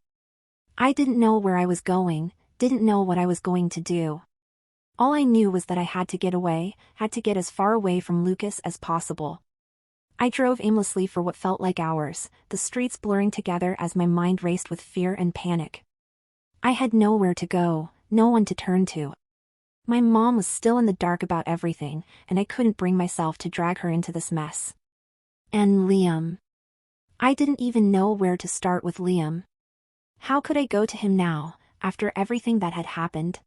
I didn't know where I was going, didn't know what I was going to do. All I knew was that I had to get away, had to get as far away from Lucas as possible. I drove aimlessly for what felt like hours, the streets blurring together as my mind raced with fear and panic. I had nowhere to go, no one to turn to. My mom was still in the dark about everything, and I couldn't bring myself to drag her into this mess. And Liam. I didn't even know where to start with Liam. How could I go to him now, after everything that had happened?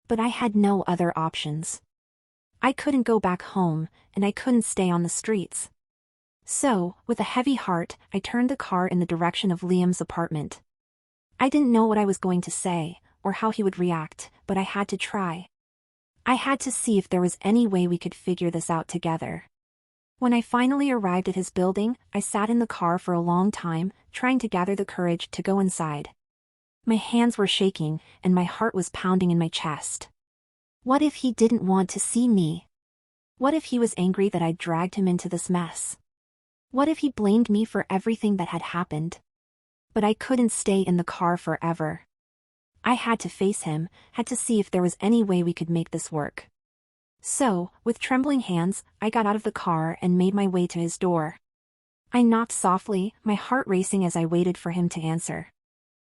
But I had no other options. I couldn't go back home, and I couldn't stay on the streets. So, with a heavy heart, I turned the car in the direction of Liam's apartment. I didn't know what I was going to say, or how he would react, but I had to try. I had to see if there was any way we could figure this out together. When I finally arrived at his building, I sat in the car for a long time, trying to gather the courage to go inside. My hands were shaking, and my heart was pounding in my chest. What if he didn't want to see me? What if he was angry that I'd dragged him into this mess? What if he blamed me for everything that had happened? But I couldn't stay in the car forever. I had to face him, had to see if there was any way we could make this work. So, with trembling hands, I got out of the car and made my way to his door. I knocked softly, my heart racing as I waited for him to answer.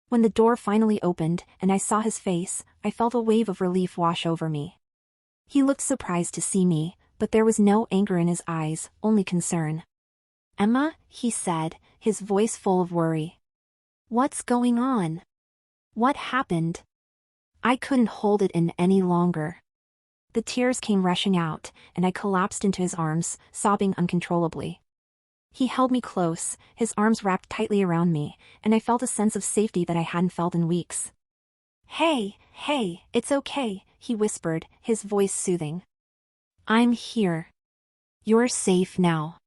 When the door finally opened and I saw his face, I felt a wave of relief wash over me. He looked surprised to see me, but there was no anger in his eyes, only concern. "Emma," he said, his voice full of worry. "What's going on? What happened?" I couldn't hold it in any longer. The tears came rushing out, and I collapsed into his arms, sobbing uncontrollably. He held me close, his arms wrapped tightly around me, and I felt a sense of safety that I hadn't felt in weeks. Hey, it's okay," he whispered, his voice soothing. "I'm here. You're safe now.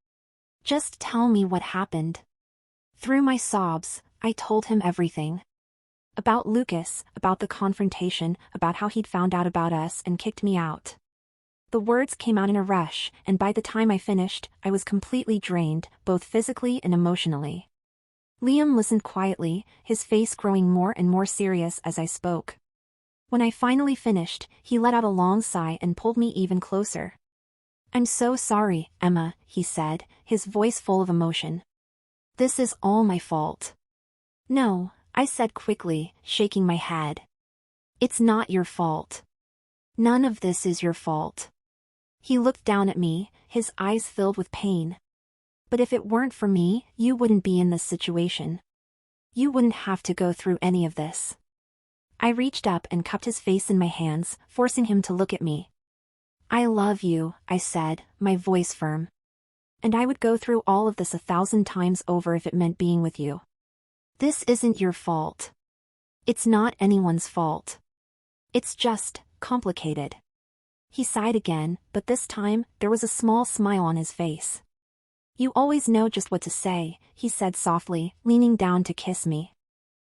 Just tell me what happened." Through my sobs, I told him everything. About Lucas, about the confrontation, about how he'd found out about us and kicked me out. The words came out in a rush, and by the time I finished, I was completely drained, both physically and emotionally. Liam listened quietly, his face growing more and more serious as I spoke. When I finally finished, he let out a long sigh and pulled me even closer. "I'm so sorry, Emma," he said, his voice full of emotion. "This is all my fault." "No," I said quickly, shaking my head. "It's not your fault. None of this is your fault." He looked down at me, his eyes filled with pain. "But if it weren't for me, you wouldn't be in this situation. You wouldn't have to go through any of this." I reached up and cupped his face in my hands, forcing him to look at me. "I love you," I said, my voice firm. "And I would go through all of this 1,000 times over if it meant being with you. This isn't your fault. It's not anyone's fault. It's just complicated." He sighed again, but this time, there was a small smile on his face. "You always know just what to say," he said softly, leaning down to kiss me.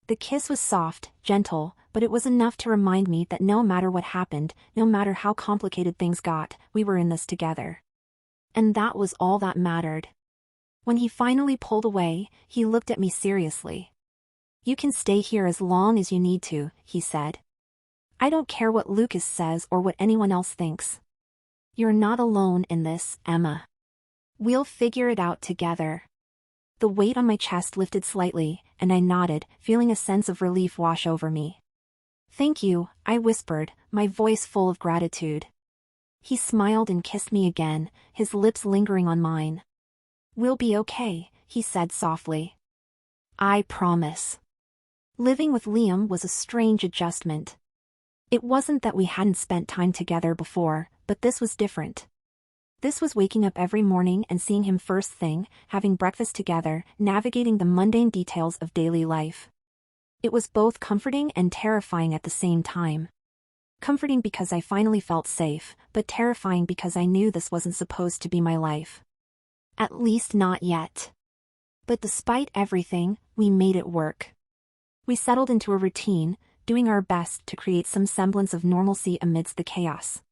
The kiss was soft, gentle, but it was enough to remind me that no matter what happened, no matter how complicated things got, we were in this together. And that was all that mattered. When he finally pulled away, he looked at me seriously. "You can stay here as long as you need to," he said. "I don't care what Lucas says or what anyone else thinks. You're not alone in this, Emma. We'll figure it out together." The weight on my chest lifted slightly, and I nodded, feeling a sense of relief wash over me. "Thank you," I whispered, my voice full of gratitude. He smiled and kissed me again, his lips lingering on mine. "We'll be okay," he said softly. "I promise." Living with Liam was a strange adjustment. It wasn't that we hadn't spent time together before, but this was different. This was waking up every morning and seeing him first thing, having breakfast together, navigating the mundane details of daily life. It was both comforting and terrifying at the same time. Comforting because I finally felt safe, but terrifying because I knew this wasn't supposed to be my life. At least not yet. But despite everything, we made it work. We settled into a routine, doing our best to create some semblance of normalcy amidst the chaos.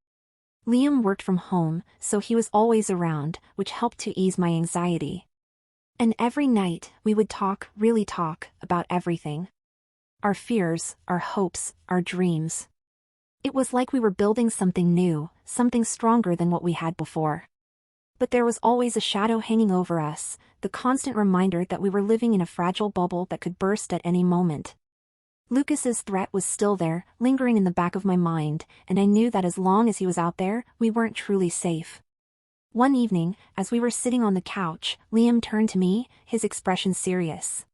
Liam worked from home, so he was always around, which helped to ease my anxiety. And every night, we would talk, really talk, about everything. Our fears, our hopes, our dreams. It was like we were building something new, something stronger than what we had before. But there was always a shadow hanging over us, the constant reminder that we were living in a fragile bubble that could burst at any moment. Lucas's threat was still there, lingering in the back of my mind, and I knew that as long as he was out there, we weren't truly safe. One evening, as we were sitting on the couch, Liam turned to me, his expression serious.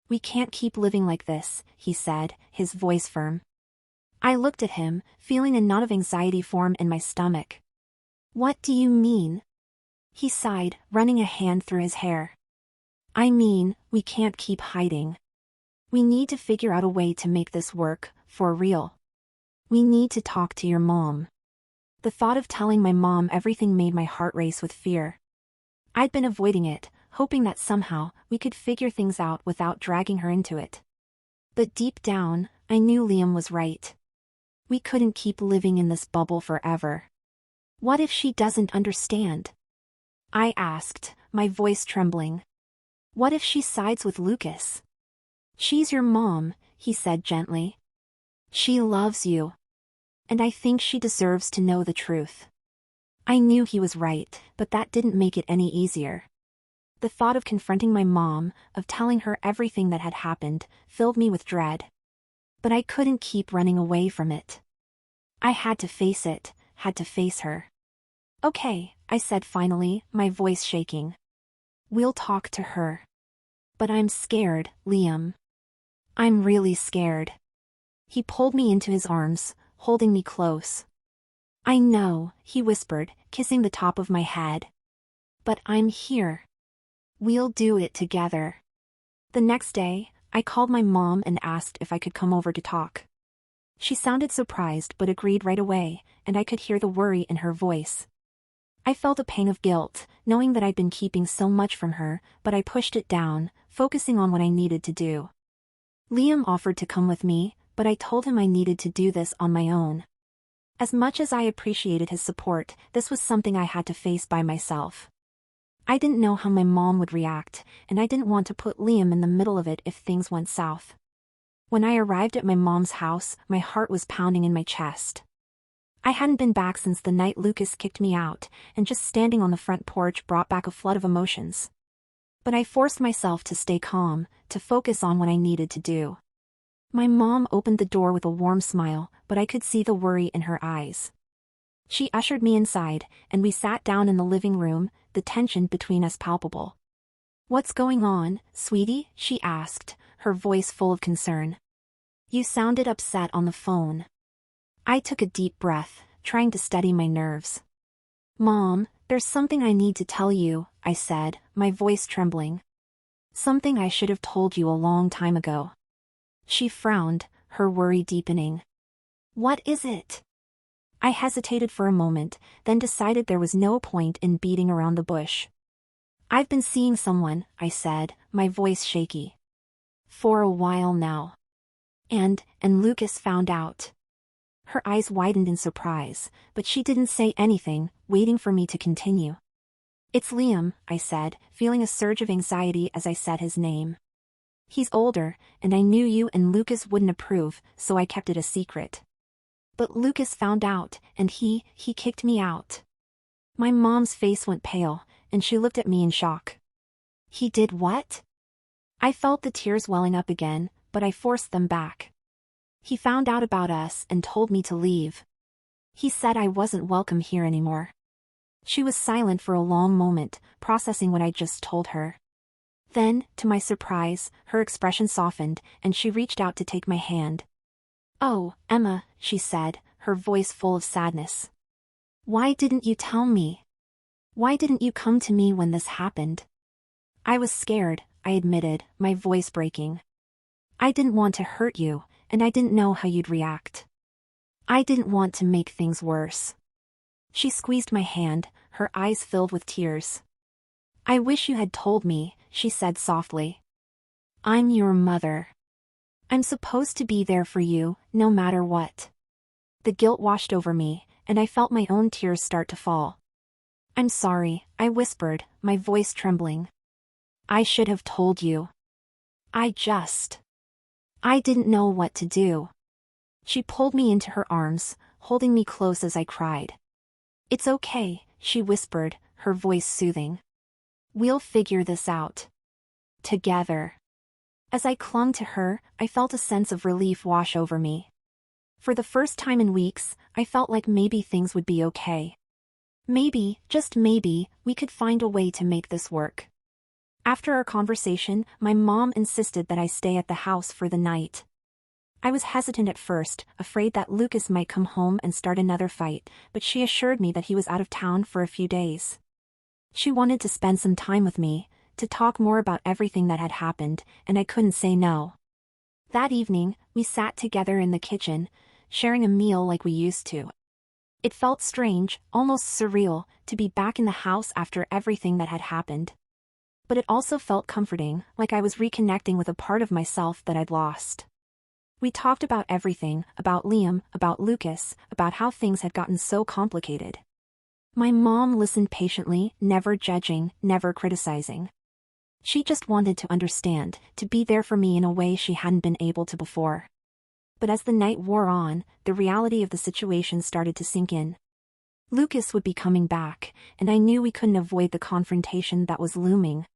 "We can't keep living like this," he said, his voice firm. I looked at him, feeling a knot of anxiety form in my stomach. "What do you mean?" He sighed, running a hand through his hair. "I mean, we can't keep hiding. We need to figure out a way to make this work, for real. We need to talk to your mom." The thought of telling my mom everything made my heart race with fear. I'd been avoiding it, hoping that somehow we could figure things out without dragging her into it. But deep down, I knew Liam was right. We couldn't keep living in this bubble forever. What if she doesn't understand? I asked, my voice trembling. What if she sides with Lucas? She's your mom, he said gently. She loves you. And I think she deserves to know the truth. I knew he was right, but that didn't make it any easier. The thought of confronting my mom, of telling her everything that had happened, filled me with dread. But I couldn't keep running away from it. I had to face it, had to face her. Okay, I said finally, my voice shaking. We'll talk to her. But I'm scared, Liam. I'm really scared. He pulled me into his arms, holding me close. I know, he whispered, kissing the top of my head. But I'm here. We'll do it together. The next day, I called my mom and asked if I could come over to talk. She sounded surprised but agreed right away, and I could hear the worry in her voice. I felt a pang of guilt, knowing that I'd been keeping so much from her, but I pushed it down, focusing on what I needed to do. Liam offered to come with me, but I told him I needed to do this on my own. As much as I appreciated his support, this was something I had to face by myself. I didn't know how my mom would react, and I didn't want to put Liam in the middle of it if things went south. When I arrived at my mom's house, my heart was pounding in my chest. I hadn't been back since the night Lucas kicked me out, and just standing on the front porch brought back a flood of emotions. But I forced myself to stay calm, to focus on what I needed to do. My mom opened the door with a warm smile, but I could see the worry in her eyes. She ushered me inside, and we sat down in the living room, the tension between us palpable. What's going on, sweetie? She asked, her voice full of concern. You sounded upset on the phone. I took a deep breath, trying to steady my nerves. Mom, there's something I need to tell you, I said, my voice trembling. Something I should have told you a long time ago. She frowned, her worry deepening. What is it? I hesitated for a moment, then decided there was no point in beating around the bush. I've been seeing someone, I said, my voice shaky. For a while now. And Lucas found out. Her eyes widened in surprise, but she didn't say anything, waiting for me to continue. It's Liam, I said, feeling a surge of anxiety as I said his name. He's older, and I knew you and Lucas wouldn't approve, so I kept it a secret. But Lucas found out, and he kicked me out. My mom's face went pale, and she looked at me in shock. He did what? I felt the tears welling up again, but I forced them back. He found out about us and told me to leave. He said I wasn't welcome here anymore. She was silent for a long moment, processing what I just told her. Then, to my surprise, her expression softened, and she reached out to take my hand. Oh, Emma, she said, her voice full of sadness. Why didn't you tell me? Why didn't you come to me when this happened? I was scared, I admitted, my voice breaking. I didn't want to hurt you, and I didn't know how you'd react. I didn't want to make things worse. She squeezed my hand, her eyes filled with tears. I wish you had told me, she said softly. I'm your mother. I'm supposed to be there for you, no matter what. The guilt washed over me, and I felt my own tears start to fall. I'm sorry, I whispered, my voice trembling. I should have told you. I didn't know what to do. She pulled me into her arms, holding me close as I cried. It's okay, she whispered, her voice soothing. We'll figure this out. Together. As I clung to her, I felt a sense of relief wash over me. For the first time in weeks, I felt like maybe things would be okay. Maybe, just maybe, we could find a way to make this work. After our conversation, my mom insisted that I stay at the house for the night. I was hesitant at first, afraid that Lucas might come home and start another fight, but she assured me that he was out of town for a few days. She wanted to spend some time with me, to talk more about everything that had happened, and I couldn't say no. That evening, we sat together in the kitchen, sharing a meal like we used to. It felt strange, almost surreal, to be back in the house after everything that had happened. But it also felt comforting, like I was reconnecting with a part of myself that I'd lost. We talked about everything, about Liam, about Lucas, about how things had gotten so complicated. My mom listened patiently, never judging, never criticizing. She just wanted to understand, to be there for me in a way she hadn't been able to before. But as the night wore on, the reality of the situation started to sink in. Lucas would be coming back, and I knew we couldn't avoid the confrontation that was looming.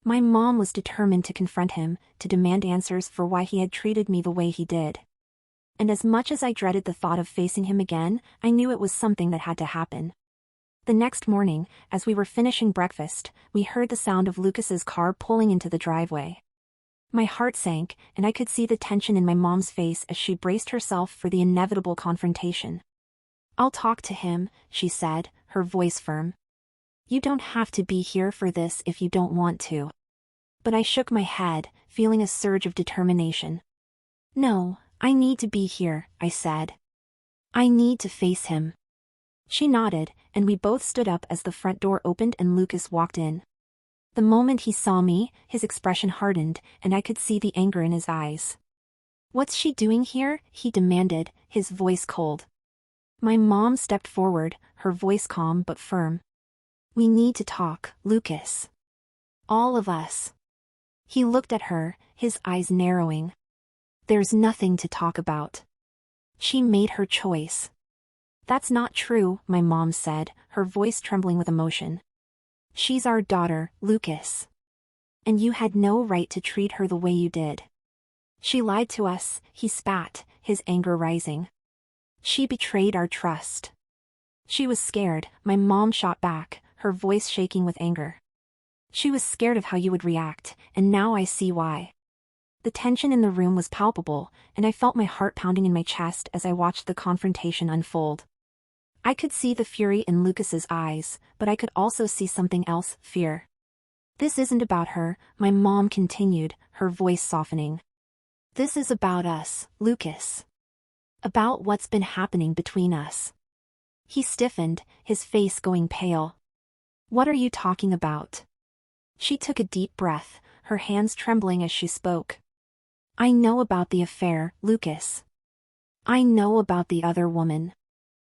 My mom was determined to confront him, to demand answers for why he had treated me the way he did. And as much as I dreaded the thought of facing him again, I knew it was something that had to happen. The next morning, as we were finishing breakfast, we heard the sound of Lucas's car pulling into the driveway. My heart sank, and I could see the tension in my mom's face as she braced herself for the inevitable confrontation. "I'll talk to him," she said, her voice firm. "You don't have to be here for this if you don't want to." But I shook my head, feeling a surge of determination. "No, I need to be here," I said. "I need to face him." She nodded, and we both stood up as the front door opened and Lucas walked in. The moment he saw me, his expression hardened, and I could see the anger in his eyes. "What's she doing here?" he demanded, his voice cold. My mom stepped forward, her voice calm but firm. "We need to talk, Lucas. All of us." He looked at her, his eyes narrowing. "There's nothing to talk about. She made her choice." "That's not true," my mom said, her voice trembling with emotion. "She's our daughter, Lucas. And you had no right to treat her the way you did." "She lied to us," he spat, his anger rising. "She betrayed our trust." She was scared, my mom shot back, her voice shaking with anger. "She was scared of how you would react, and now I see why." The tension in the room was palpable, and I felt my heart pounding in my chest as I watched the confrontation unfold. I could see the fury in Lucas's eyes, but I could also see something else, fear. "This isn't about her," my mom continued, her voice softening. "This is about us, Lucas. About what's been happening between us." He stiffened, his face going pale. "What are you talking about?" She took a deep breath, her hands trembling as she spoke. "I know about the affair, Lucas. I know about the other woman."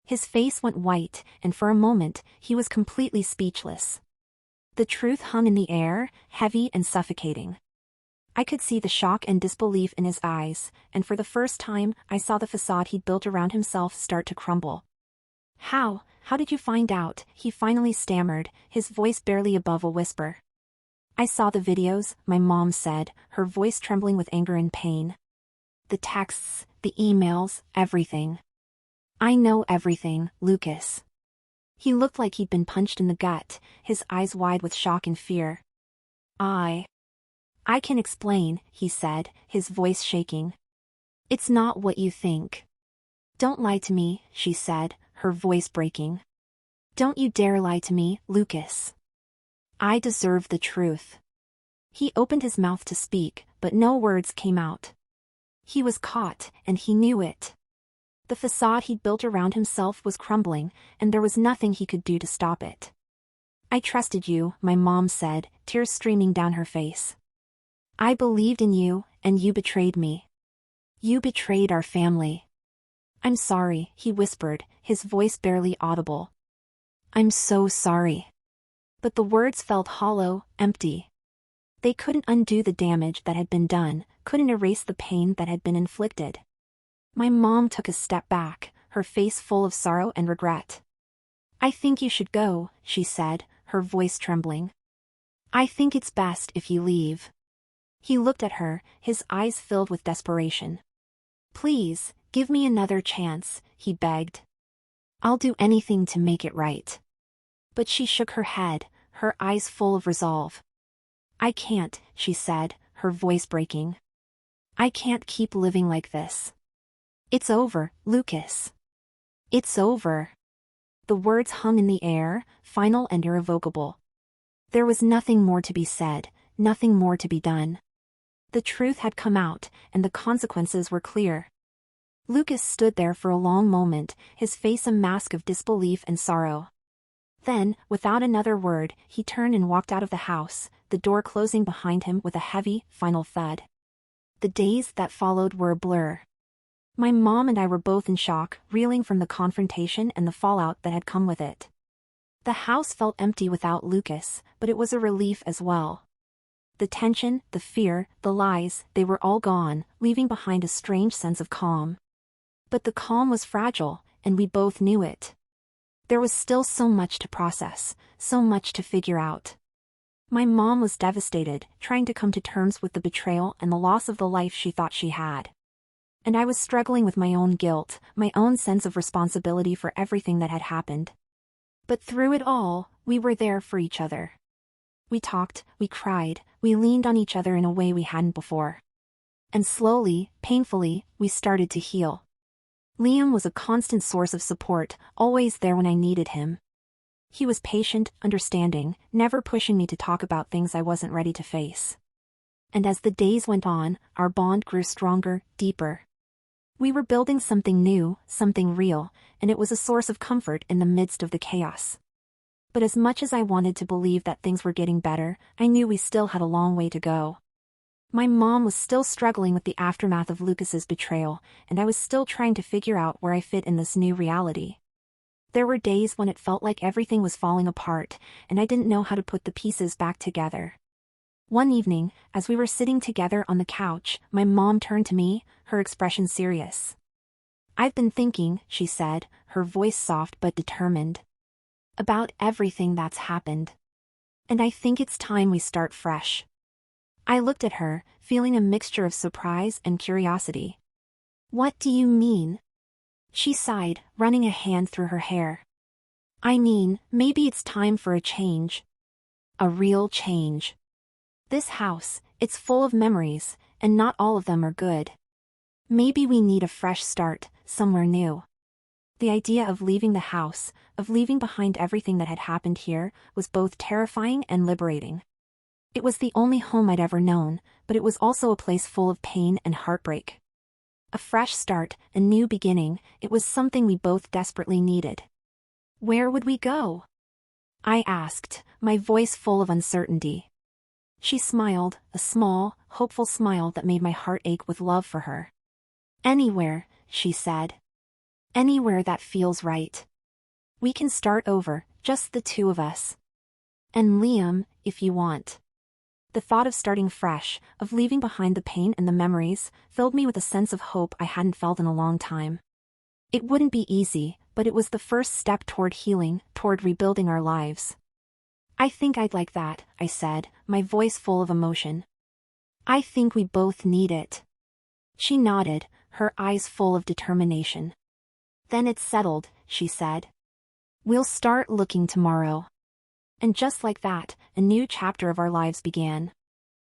His face went white, and for a moment, he was completely speechless. The truth hung in the air, heavy and suffocating. I could see the shock and disbelief in his eyes, and for the first time, I saw the facade he'd built around himself start to crumble. How did you find out?" he finally stammered, his voice barely above a whisper. "I saw the videos," my mom said, her voice trembling with anger and pain. "The texts, the emails, everything. I know everything, Lucas." He looked like he'd been punched in the gut, his eyes wide with shock and fear. I can explain," he said, his voice shaking. "It's not what you think." "Don't lie to me," she said, her voice breaking. "Don't you dare lie to me, Lucas. I deserve the truth." He opened his mouth to speak, but no words came out. He was caught, and he knew it. The facade he'd built around himself was crumbling, and there was nothing he could do to stop it. "I trusted you," my mom said, tears streaming down her face. "I believed in you, and you betrayed me. You betrayed our family." "I'm sorry," he whispered, his voice barely audible. "I'm so sorry." But the words felt hollow, empty. They couldn't undo the damage that had been done, couldn't erase the pain that had been inflicted. My mom took a step back, her face full of sorrow and regret. "I think you should go," she said, her voice trembling. "I think it's best if you leave." He looked at her, his eyes filled with desperation. "Please, give me another chance," he begged. "I'll do anything to make it right." But she shook her head, her eyes full of resolve. "I can't," she said, her voice breaking. "I can't keep living like this. It's over, Lucas. It's over." The words hung in the air, final and irrevocable. There was nothing more to be said, nothing more to be done. The truth had come out, and the consequences were clear. Lucas stood there for a long moment, his face a mask of disbelief and sorrow. Then, without another word, he turned and walked out of the house, the door closing behind him with a heavy, final thud. The days that followed were a blur. My mom and I were both in shock, reeling from the confrontation and the fallout that had come with it. The house felt empty without Lucas, but it was a relief as well. The tension, the fear, the lies, they were all gone, leaving behind a strange sense of calm. But the calm was fragile, and we both knew it. There was still so much to process, so much to figure out. My mom was devastated, trying to come to terms with the betrayal and the loss of the life she thought she had. And I was struggling with my own guilt, my own sense of responsibility for everything that had happened. But through it all, we were there for each other. We talked, we cried, we leaned on each other in a way we hadn't before. And slowly, painfully, we started to heal. Liam was a constant source of support, always there when I needed him. He was patient, understanding, never pushing me to talk about things I wasn't ready to face. And as the days went on, our bond grew stronger, deeper. We were building something new, something real, and it was a source of comfort in the midst of the chaos. But as much as I wanted to believe that things were getting better, I knew we still had a long way to go. My mom was still struggling with the aftermath of Lucas's betrayal, and I was still trying to figure out where I fit in this new reality. There were days when it felt like everything was falling apart, and I didn't know how to put the pieces back together. One evening, as we were sitting together on the couch, my mom turned to me, her expression serious. "I've been thinking," she said, her voice soft but determined, "about everything that's happened. And I think it's time we start fresh." I looked at her, feeling a mixture of surprise and curiosity. "What do you mean?" She sighed, running a hand through her hair. "I mean, maybe it's time for a change. A real change. This house, it's full of memories, and not all of them are good. Maybe we need a fresh start, somewhere new." The idea of leaving the house, of leaving behind everything that had happened here, was both terrifying and liberating. It was the only home I'd ever known, but it was also a place full of pain and heartbreak. A fresh start, a new beginning, it was something we both desperately needed. "Where would we go?" I asked, my voice full of uncertainty. She smiled, a small, hopeful smile that made my heart ache with love for her. "Anywhere," she said. "Anywhere that feels right. We can start over, just the two of us. And Liam, if you want." The thought of starting fresh, of leaving behind the pain and the memories, filled me with a sense of hope I hadn't felt in a long time. It wouldn't be easy, but it was the first step toward healing, toward rebuilding our lives. "I think I'd like that," I said, my voice full of emotion. "I think we both need it." She nodded, her eyes full of determination. "Then it's settled," she said. "We'll start looking tomorrow." And just like that, a new chapter of our lives began.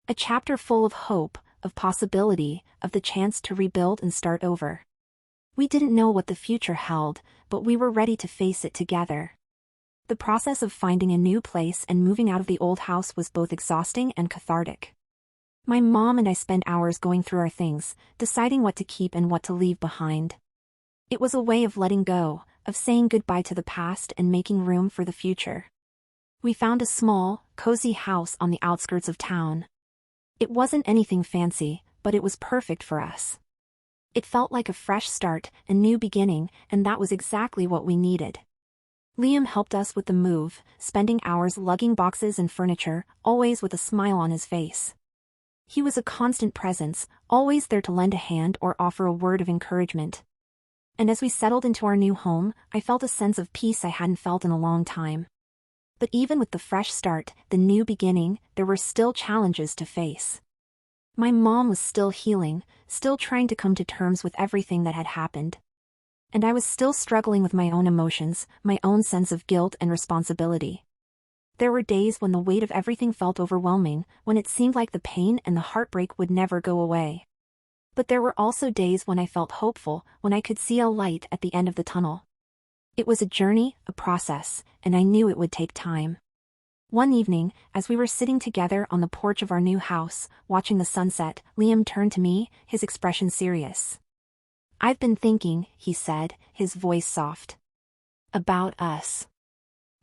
A chapter full of hope, of possibility, of the chance to rebuild and start over. We didn't know what the future held, but we were ready to face it together. The process of finding a new place and moving out of the old house was both exhausting and cathartic. My mom and I spent hours going through our things, deciding what to keep and what to leave behind. It was a way of letting go, of saying goodbye to the past and making room for the future. We found a small, cozy house on the outskirts of town. It wasn't anything fancy, but it was perfect for us. It felt like a fresh start, a new beginning, and that was exactly what we needed. Liam helped us with the move, spending hours lugging boxes and furniture, always with a smile on his face. He was a constant presence, always there to lend a hand or offer a word of encouragement. And as we settled into our new home, I felt a sense of peace I hadn't felt in a long time. But even with the fresh start, the new beginning, there were still challenges to face. My mom was still healing, still trying to come to terms with everything that had happened. And I was still struggling with my own emotions, my own sense of guilt and responsibility. There were days when the weight of everything felt overwhelming, when it seemed like the pain and the heartbreak would never go away. But there were also days when I felt hopeful, when I could see a light at the end of the tunnel. It was a journey, a process, and I knew it would take time. One evening, as we were sitting together on the porch of our new house, watching the sunset, Liam turned to me, his expression serious. I've been thinking, he said, his voice soft. About us.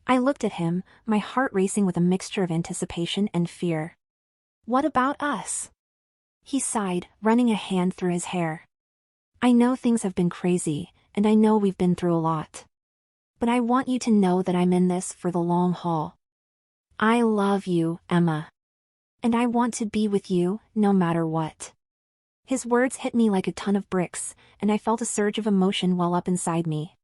I looked at him, my heart racing with a mixture of anticipation and fear. What about us? He sighed, running a hand through his hair. I know things have been crazy, and I know we've been through a lot. But I want you to know that I'm in this for the long haul. I love you, Emma. And I want to be with you, no matter what. His words hit me like a ton of bricks, and I felt a surge of emotion well up inside me.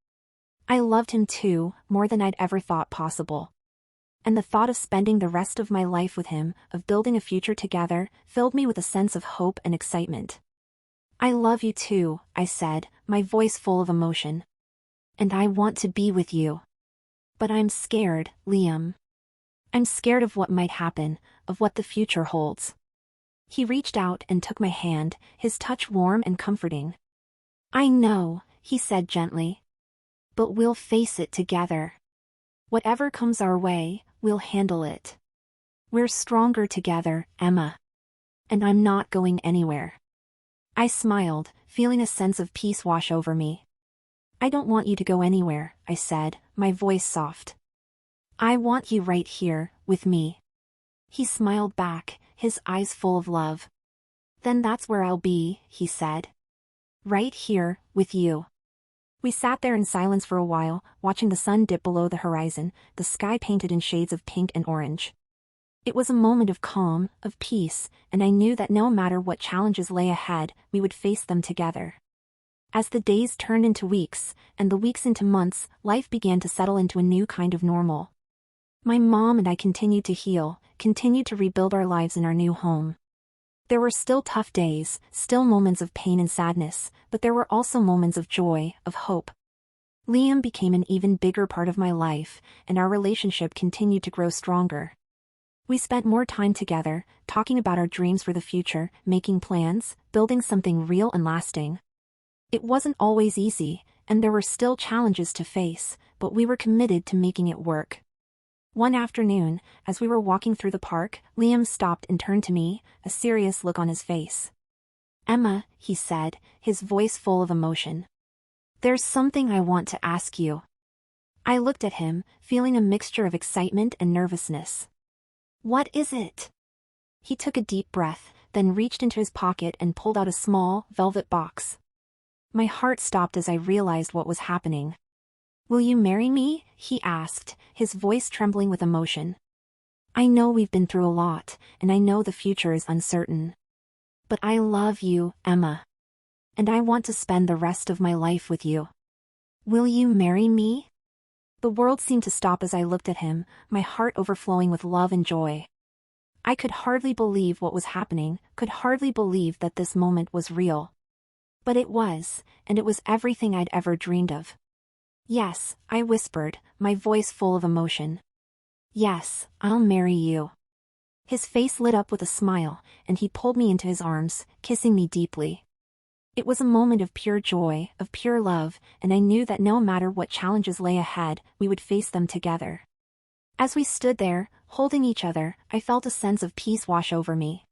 I loved him too, more than I'd ever thought possible. And the thought of spending the rest of my life with him, of building a future together, filled me with a sense of hope and excitement. I love you too, I said, my voice full of emotion. And I want to be with you. But I'm scared, Liam. I'm scared of what might happen, of what the future holds. He reached out and took my hand, his touch warm and comforting. I know, he said gently. But we'll face it together. Whatever comes our way, we'll handle it. We're stronger together, Emma. And I'm not going anywhere. I smiled, feeling a sense of peace wash over me. I don't want you to go anywhere, I said, my voice soft. I want you right here, with me. He smiled back, his eyes full of love. Then that's where I'll be, he said. Right here, with you. We sat there in silence for a while, watching the sun dip below the horizon, the sky painted in shades of pink and orange. It was a moment of calm, of peace, and I knew that no matter what challenges lay ahead, we would face them together. As the days turned into weeks, and the weeks into months, life began to settle into a new kind of normal. My mom and I continued to heal, continued to rebuild our lives in our new home. There were still tough days, still moments of pain and sadness, but there were also moments of joy, of hope. Liam became an even bigger part of my life, and our relationship continued to grow stronger. We spent more time together, talking about our dreams for the future, making plans, building something real and lasting. It wasn't always easy, and there were still challenges to face, but we were committed to making it work. One afternoon, as we were walking through the park, Liam stopped and turned to me, a serious look on his face. Emma, he said, his voice full of emotion. There's something I want to ask you. I looked at him, feeling a mixture of excitement and nervousness. What is it? He took a deep breath, then reached into his pocket and pulled out a small, velvet box. My heart stopped as I realized what was happening. Will you marry me? He asked, his voice trembling with emotion. I know we've been through a lot, and I know the future is uncertain. But I love you, Emma. And I want to spend the rest of my life with you. Will you marry me? The world seemed to stop as I looked at him, my heart overflowing with love and joy. I could hardly believe what was happening, could hardly believe that this moment was real. But it was, and it was everything I'd ever dreamed of. Yes, I whispered, my voice full of emotion. Yes, I'll marry you. His face lit up with a smile, and he pulled me into his arms, kissing me deeply. It was a moment of pure joy, of pure love, and I knew that no matter what challenges lay ahead, we would face them together. As we stood there, holding each other, I felt a sense of peace wash over me.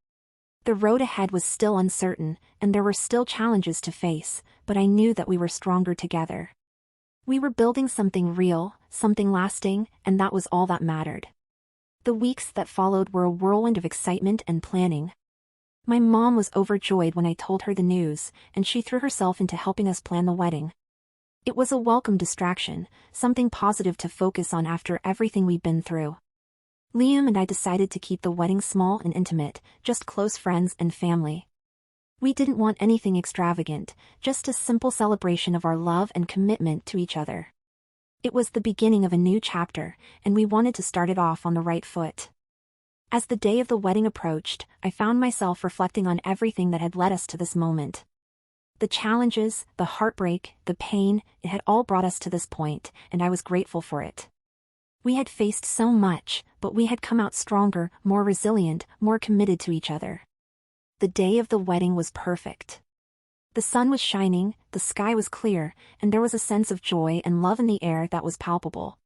The road ahead was still uncertain, and there were still challenges to face, but I knew that we were stronger together. We were building something real, something lasting, and that was all that mattered. The weeks that followed were a whirlwind of excitement and planning. My mom was overjoyed when I told her the news, and she threw herself into helping us plan the wedding. It was a welcome distraction, something positive to focus on after everything we'd been through. Liam and I decided to keep the wedding small and intimate, just close friends and family. We didn't want anything extravagant, just a simple celebration of our love and commitment to each other. It was the beginning of a new chapter, and we wanted to start it off on the right foot. As the day of the wedding approached, I found myself reflecting on everything that had led us to this moment. The challenges, the heartbreak, the pain, it had all brought us to this point, and I was grateful for it. We had faced so much, but we had come out stronger, more resilient, more committed to each other. The day of the wedding was perfect. The sun was shining, the sky was clear, and there was a sense of joy and love in the air that was palpable.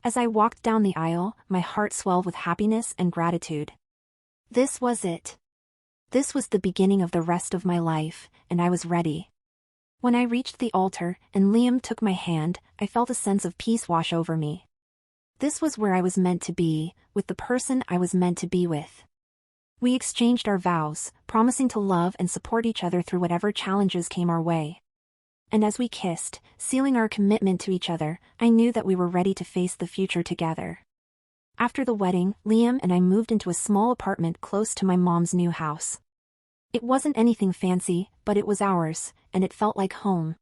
As I walked down the aisle, my heart swelled with happiness and gratitude. This was it. This was the beginning of the rest of my life, and I was ready. When I reached the altar and Liam took my hand, I felt a sense of peace wash over me. This was where I was meant to be, with the person I was meant to be with. We exchanged our vows, promising to love and support each other through whatever challenges came our way. And as we kissed, sealing our commitment to each other, I knew that we were ready to face the future together. After the wedding, Liam and I moved into a small apartment close to my mom's new house. It wasn't anything fancy, but it was ours, and it felt like home.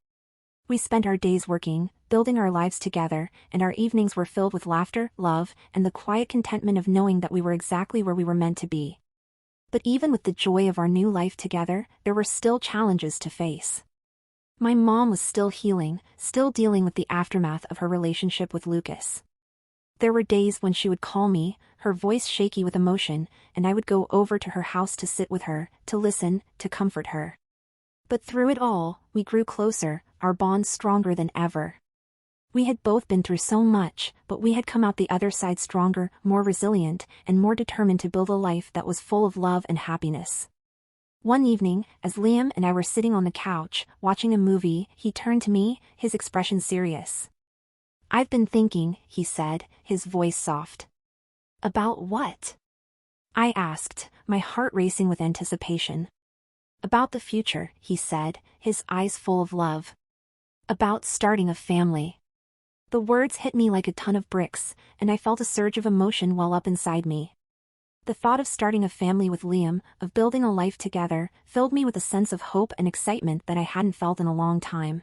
We spent our days working, building our lives together, and our evenings were filled with laughter, love, and the quiet contentment of knowing that we were exactly where we were meant to be. But even with the joy of our new life together, there were still challenges to face. My mom was still healing, still dealing with the aftermath of her relationship with Lucas. There were days when she would call me, her voice shaky with emotion, and I would go over to her house to sit with her, to listen, to comfort her. But through it all, we grew closer, our bond stronger than ever. We had both been through so much, but we had come out the other side stronger, more resilient, and more determined to build a life that was full of love and happiness. One evening, as Liam and I were sitting on the couch, watching a movie, he turned to me, his expression serious. "I've been thinking," he said, his voice soft. "About what?" I asked, my heart racing with anticipation. "About the future," he said, his eyes full of love. "About starting a family." The words hit me like a ton of bricks, and I felt a surge of emotion well up inside me. The thought of starting a family with Liam, of building a life together, filled me with a sense of hope and excitement that I hadn't felt in a long time.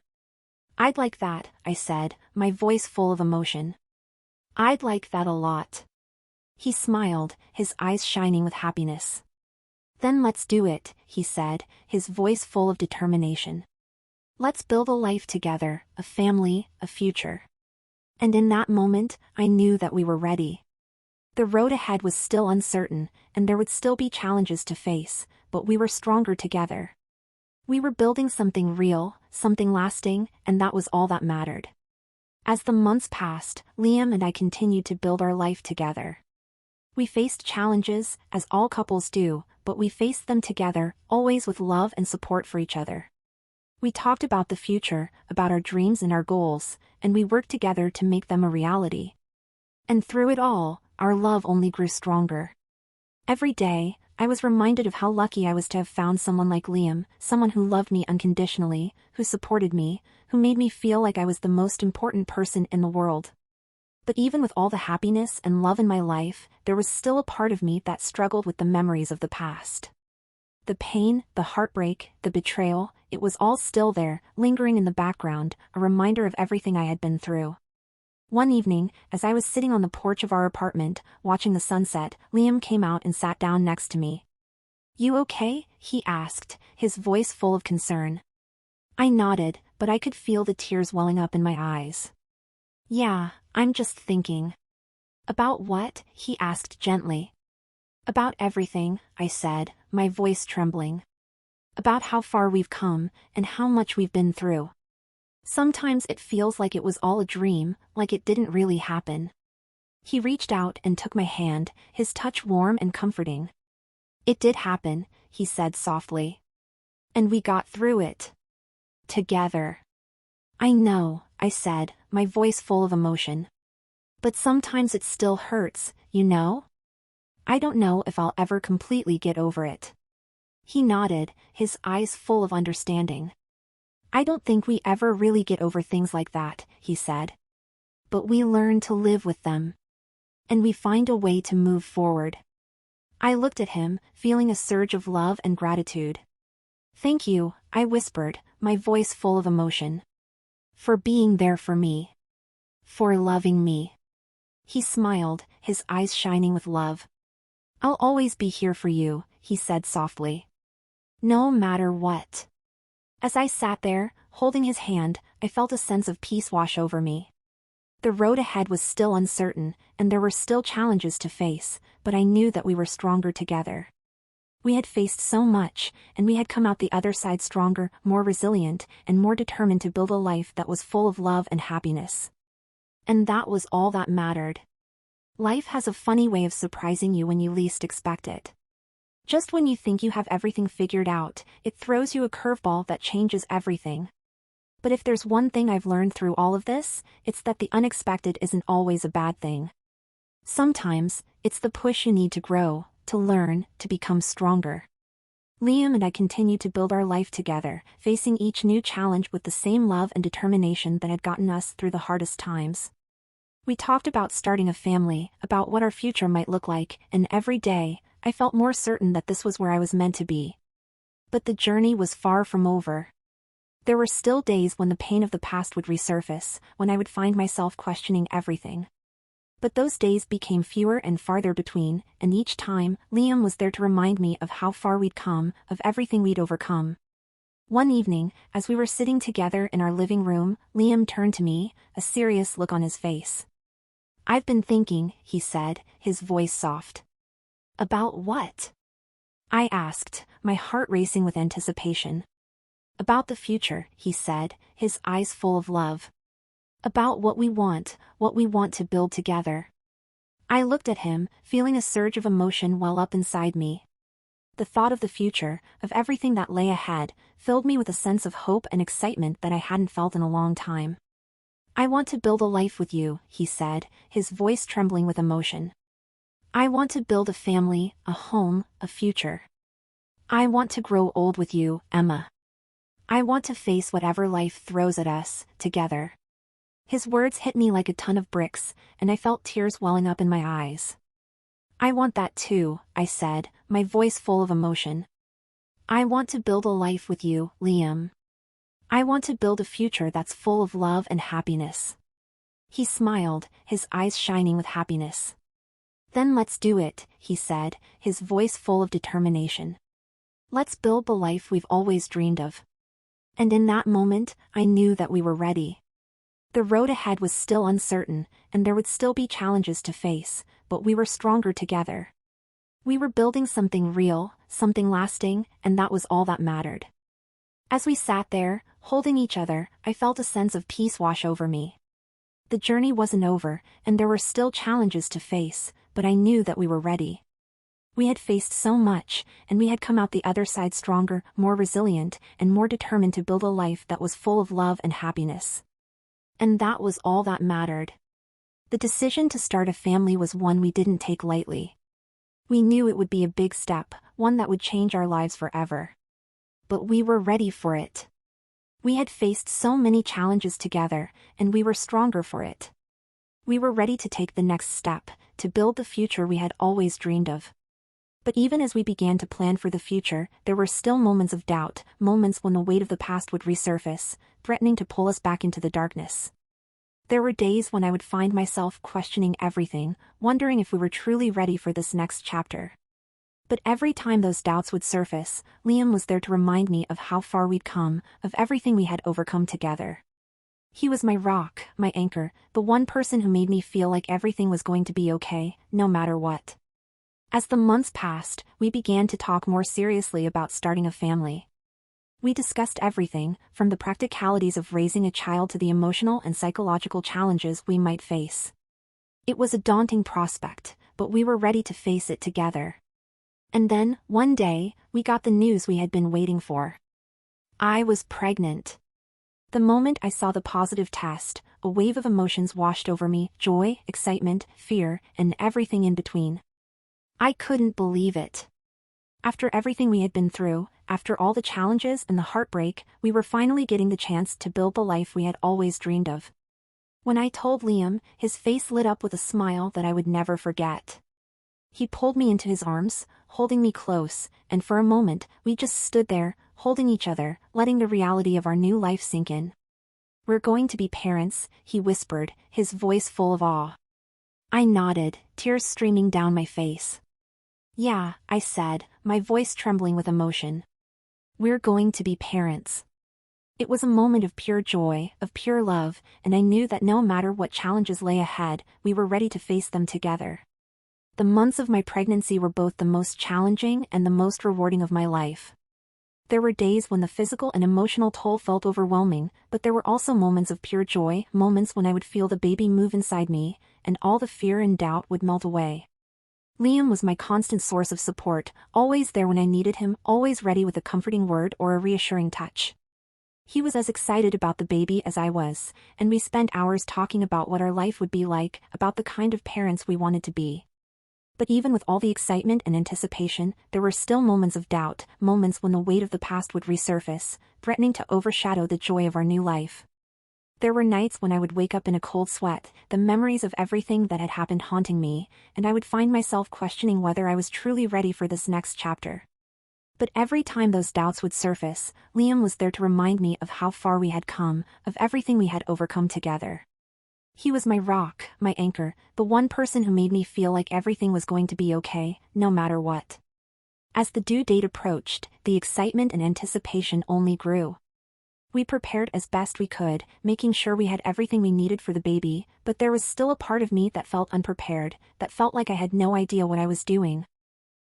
"I'd like that," I said, my voice full of emotion. "I'd like that a lot." He smiled, his eyes shining with happiness. "Then let's do it," he said, his voice full of determination. "Let's build a life together, a family, a future." And in that moment, I knew that we were ready. The road ahead was still uncertain, and there would still be challenges to face, but we were stronger together. We were building something real, something lasting, and that was all that mattered. As the months passed, Liam and I continued to build our life together. We faced challenges, as all couples do, but we faced them together, always with love and support for each other. We talked about the future, about our dreams and our goals, and we worked together to make them a reality. And through it all, our love only grew stronger. Every day, I was reminded of how lucky I was to have found someone like Liam, someone who loved me unconditionally, who supported me, who made me feel like I was the most important person in the world. But even with all the happiness and love in my life, there was still a part of me that struggled with the memories of the past. The pain, the heartbreak, the betrayal, it was all still there, lingering in the background, a reminder of everything I had been through. One evening, as I was sitting on the porch of our apartment, watching the sunset, Liam came out and sat down next to me. "You okay?" he asked, his voice full of concern. I nodded, but I could feel the tears welling up in my eyes. "Yeah, I'm just thinking." "About what?" he asked gently. "About everything," I said, my voice trembling. "About how far we've come, and how much we've been through. Sometimes it feels like it was all a dream, like it didn't really happen." He reached out and took my hand, his touch warm and comforting. "It did happen," he said softly. "And we got through it. Together." "I know," I said, my voice full of emotion. "But sometimes it still hurts, you know? I don't know if I'll ever completely get over it." He nodded, his eyes full of understanding. "I don't think we ever really get over things like that," he said. "But we learn to live with them. And we find a way to move forward." I looked at him, feeling a surge of love and gratitude. "Thank you," I whispered, my voice full of emotion. "For being there for me. For loving me." He smiled, his eyes shining with love. "I'll always be here for you," he said softly. "No matter what." As I sat there, holding his hand, I felt a sense of peace wash over me. The road ahead was still uncertain, and there were still challenges to face, but I knew that we were stronger together. We had faced so much, and we had come out the other side stronger, more resilient, and more determined to build a life that was full of love and happiness. And that was all that mattered. Life has a funny way of surprising you when you least expect it. Just when you think you have everything figured out, it throws you a curveball that changes everything. But if there's one thing I've learned through all of this, it's that the unexpected isn't always a bad thing. Sometimes, it's the push you need to grow, to learn, to become stronger. Liam and I continued to build our life together, facing each new challenge with the same love and determination that had gotten us through the hardest times. We talked about starting a family, about what our future might look like, and every day, I felt more certain that this was where I was meant to be. But the journey was far from over. There were still days when the pain of the past would resurface, when I would find myself questioning everything. But those days became fewer and farther between, and each time, Liam was there to remind me of how far we'd come, of everything we'd overcome. One evening, as we were sitting together in our living room, Liam turned to me, a serious look on his face. "I've been thinking," he said, his voice soft. "About what?" I asked, my heart racing with anticipation. "About the future," he said, his eyes full of love. "About what we want to build together." I looked at him, feeling a surge of emotion well up inside me. The thought of the future, of everything that lay ahead, filled me with a sense of hope and excitement that I hadn't felt in a long time. "I want to build a life with you," he said, his voice trembling with emotion. "I want to build a family, a home, a future. I want to grow old with you, Emma. I want to face whatever life throws at us, together." His words hit me like a ton of bricks, and I felt tears welling up in my eyes. "I want that too," I said, my voice full of emotion. "I want to build a life with you, Liam. I want to build a future that's full of love and happiness." He smiled, his eyes shining with happiness. "Then let's do it," he said, his voice full of determination. "Let's build the life we've always dreamed of." And in that moment, I knew that we were ready. The road ahead was still uncertain, and there would still be challenges to face, but we were stronger together. We were building something real, something lasting, and that was all that mattered. As we sat there, holding each other, I felt a sense of peace wash over me. The journey wasn't over, and there were still challenges to face, but I knew that we were ready. We had faced so much, and we had come out the other side stronger, more resilient, and more determined to build a life that was full of love and happiness. And that was all that mattered. The decision to start a family was one we didn't take lightly. We knew it would be a big step, one that would change our lives forever. But we were ready for it. We had faced so many challenges together, and we were stronger for it. We were ready to take the next step, to build the future we had always dreamed of. But even as we began to plan for the future, there were still moments of doubt, moments when the weight of the past would resurface, threatening to pull us back into the darkness. There were days when I would find myself questioning everything, wondering if we were truly ready for this next chapter. But every time those doubts would surface, Liam was there to remind me of how far we'd come, of everything we had overcome together. He was my rock, my anchor, the one person who made me feel like everything was going to be okay, no matter what. As the months passed, we began to talk more seriously about starting a family. We discussed everything, from the practicalities of raising a child to the emotional and psychological challenges we might face. It was a daunting prospect, but we were ready to face it together. And then, one day, we got the news we had been waiting for. I was pregnant. The moment I saw the positive test, a wave of emotions washed over me, joy, excitement, fear, and everything in between. I couldn't believe it. After everything we had been through, after all the challenges and the heartbreak, we were finally getting the chance to build the life we had always dreamed of. When I told Liam, his face lit up with a smile that I would never forget. He pulled me into his arms, holding me close, and for a moment, we just stood there, holding each other, letting the reality of our new life sink in. "We're going to be parents," he whispered, his voice full of awe. I nodded, tears streaming down my face. "Yeah," I said, my voice trembling with emotion. "We're going to be parents." It was a moment of pure joy, of pure love, and I knew that no matter what challenges lay ahead, we were ready to face them together. The months of my pregnancy were both the most challenging and the most rewarding of my life. There were days when the physical and emotional toll felt overwhelming, but there were also moments of pure joy, moments when I would feel the baby move inside me, and all the fear and doubt would melt away. Liam was my constant source of support, always there when I needed him, always ready with a comforting word or a reassuring touch. He was as excited about the baby as I was, and we spent hours talking about what our life would be like, about the kind of parents we wanted to be. But even with all the excitement and anticipation, there were still moments of doubt, moments when the weight of the past would resurface, threatening to overshadow the joy of our new life. There were nights when I would wake up in a cold sweat, the memories of everything that had happened haunting me, and I would find myself questioning whether I was truly ready for this next chapter. But every time those doubts would surface, Liam was there to remind me of how far we had come, of everything we had overcome together. He was my rock, my anchor, the one person who made me feel like everything was going to be okay, no matter what. As the due date approached, the excitement and anticipation only grew. We prepared as best we could, making sure we had everything we needed for the baby, but there was still a part of me that felt unprepared, that felt like I had no idea what I was doing.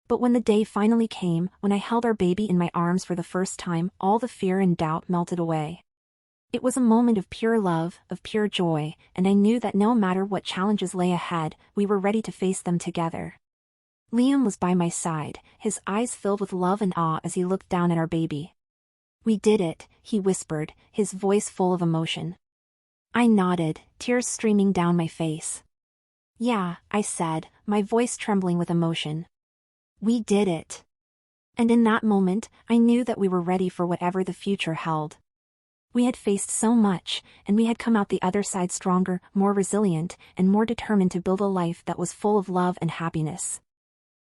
But when the day finally came, when I held our baby in my arms for the first time, all the fear and doubt melted away. It was a moment of pure love, of pure joy, and I knew that no matter what challenges lay ahead, we were ready to face them together. Liam was by my side, his eyes filled with love and awe as he looked down at our baby. "We did it," he whispered, his voice full of emotion. I nodded, tears streaming down my face. "Yeah," I said, my voice trembling with emotion. "We did it." And in that moment, I knew that we were ready for whatever the future held. We had faced so much, and we had come out the other side stronger, more resilient, and more determined to build a life that was full of love and happiness.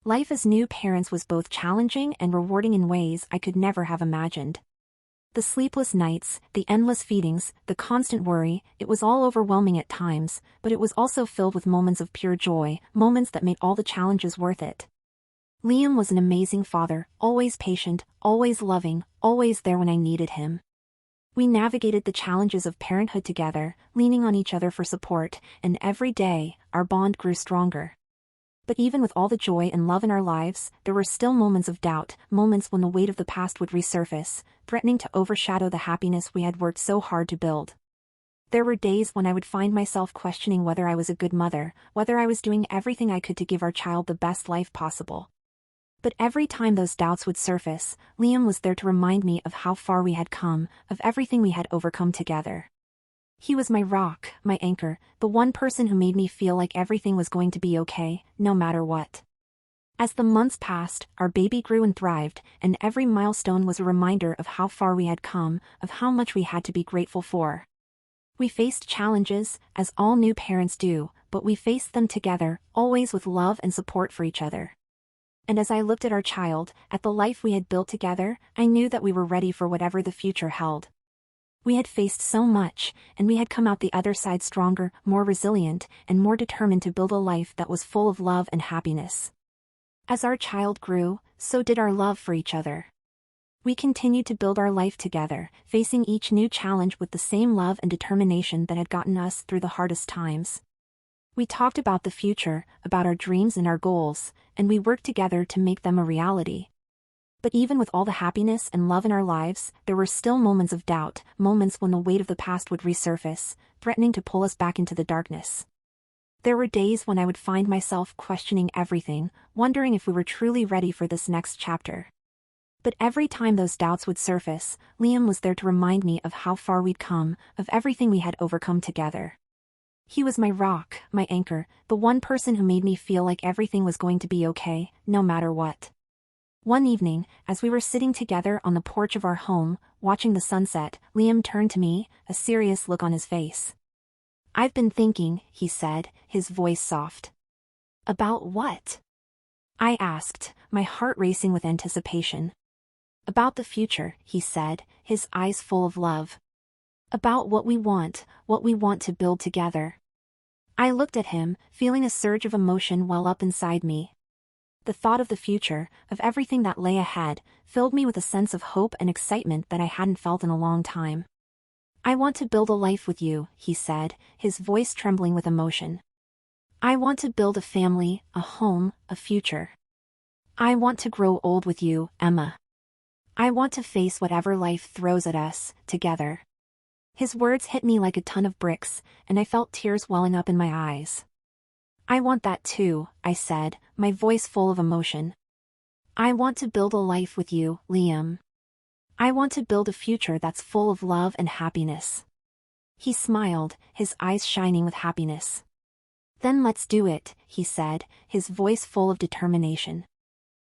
Life as new parents was both challenging and rewarding in ways I could never have imagined. The sleepless nights, the endless feedings, the constant worry, it was all overwhelming at times, but it was also filled with moments of pure joy, moments that made all the challenges worth it. Liam was an amazing father, always patient, always loving, always there when I needed him. We navigated the challenges of parenthood together, leaning on each other for support, and every day, our bond grew stronger. But even with all the joy and love in our lives, there were still moments of doubt, moments when the weight of the past would resurface, threatening to overshadow the happiness we had worked so hard to build. There were days when I would find myself questioning whether I was a good mother, whether I was doing everything I could to give our child the best life possible. But every time those doubts would surface, Liam was there to remind me of how far we had come, of everything we had overcome together. He was my rock, my anchor, the one person who made me feel like everything was going to be okay, no matter what. As the months passed, our baby grew and thrived, and every milestone was a reminder of how far we had come, of how much we had to be grateful for. We faced challenges, as all new parents do, but we faced them together, always with love and support for each other. And as I looked at our child, at the life we had built together, I knew that we were ready for whatever the future held. We had faced so much, and we had come out the other side stronger, more resilient, and more determined to build a life that was full of love and happiness. As our child grew, so did our love for each other. We continued to build our life together, facing each new challenge with the same love and determination that had gotten us through the hardest times. We talked about the future, about our dreams and our goals, and we worked together to make them a reality. But even with all the happiness and love in our lives, there were still moments of doubt, moments when the weight of the past would resurface, threatening to pull us back into the darkness. There were days when I would find myself questioning everything, wondering if we were truly ready for this next chapter. But every time those doubts would surface, Liam was there to remind me of how far we'd come, of everything we had overcome together. He was my rock, my anchor, the one person who made me feel like everything was going to be okay, no matter what. One evening, as we were sitting together on the porch of our home, watching the sunset, Liam turned to me, a serious look on his face. "I've been thinking," he said, his voice soft. "About what?" I asked, my heart racing with anticipation. "About the future," he said, his eyes full of love. "About what we want to build together." I looked at him, feeling a surge of emotion well up inside me. The thought of the future, of everything that lay ahead, filled me with a sense of hope and excitement that I hadn't felt in a long time. "I want to build a life with you," he said, his voice trembling with emotion. "I want to build a family, a home, a future. I want to grow old with you, Emma. I want to face whatever life throws at us, together." His words hit me like a ton of bricks, and I felt tears welling up in my eyes. "I want that too," I said, my voice full of emotion. "I want to build a life with you, Liam. I want to build a future that's full of love and happiness. He smiled, his eyes shining with happiness. Then let's do it, he said, his voice full of determination.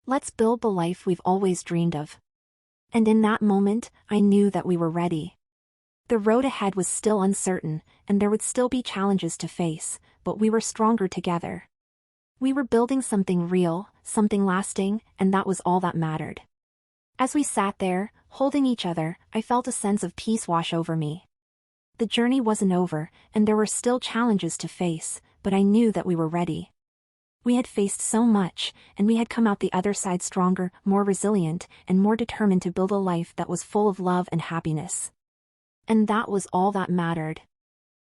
Let's build the life we've always dreamed of. And in that moment, I knew that we were ready. The road ahead was still uncertain, and there would still be challenges to face, but we were stronger together. We were building something real, something lasting, and that was all that mattered. As we sat there, holding each other, I felt a sense of peace wash over me. The journey wasn't over, and there were still challenges to face, but I knew that we were ready. We had faced so much, and we had come out the other side stronger, more resilient, and more determined to build a life that was full of love and happiness. And that was all that mattered.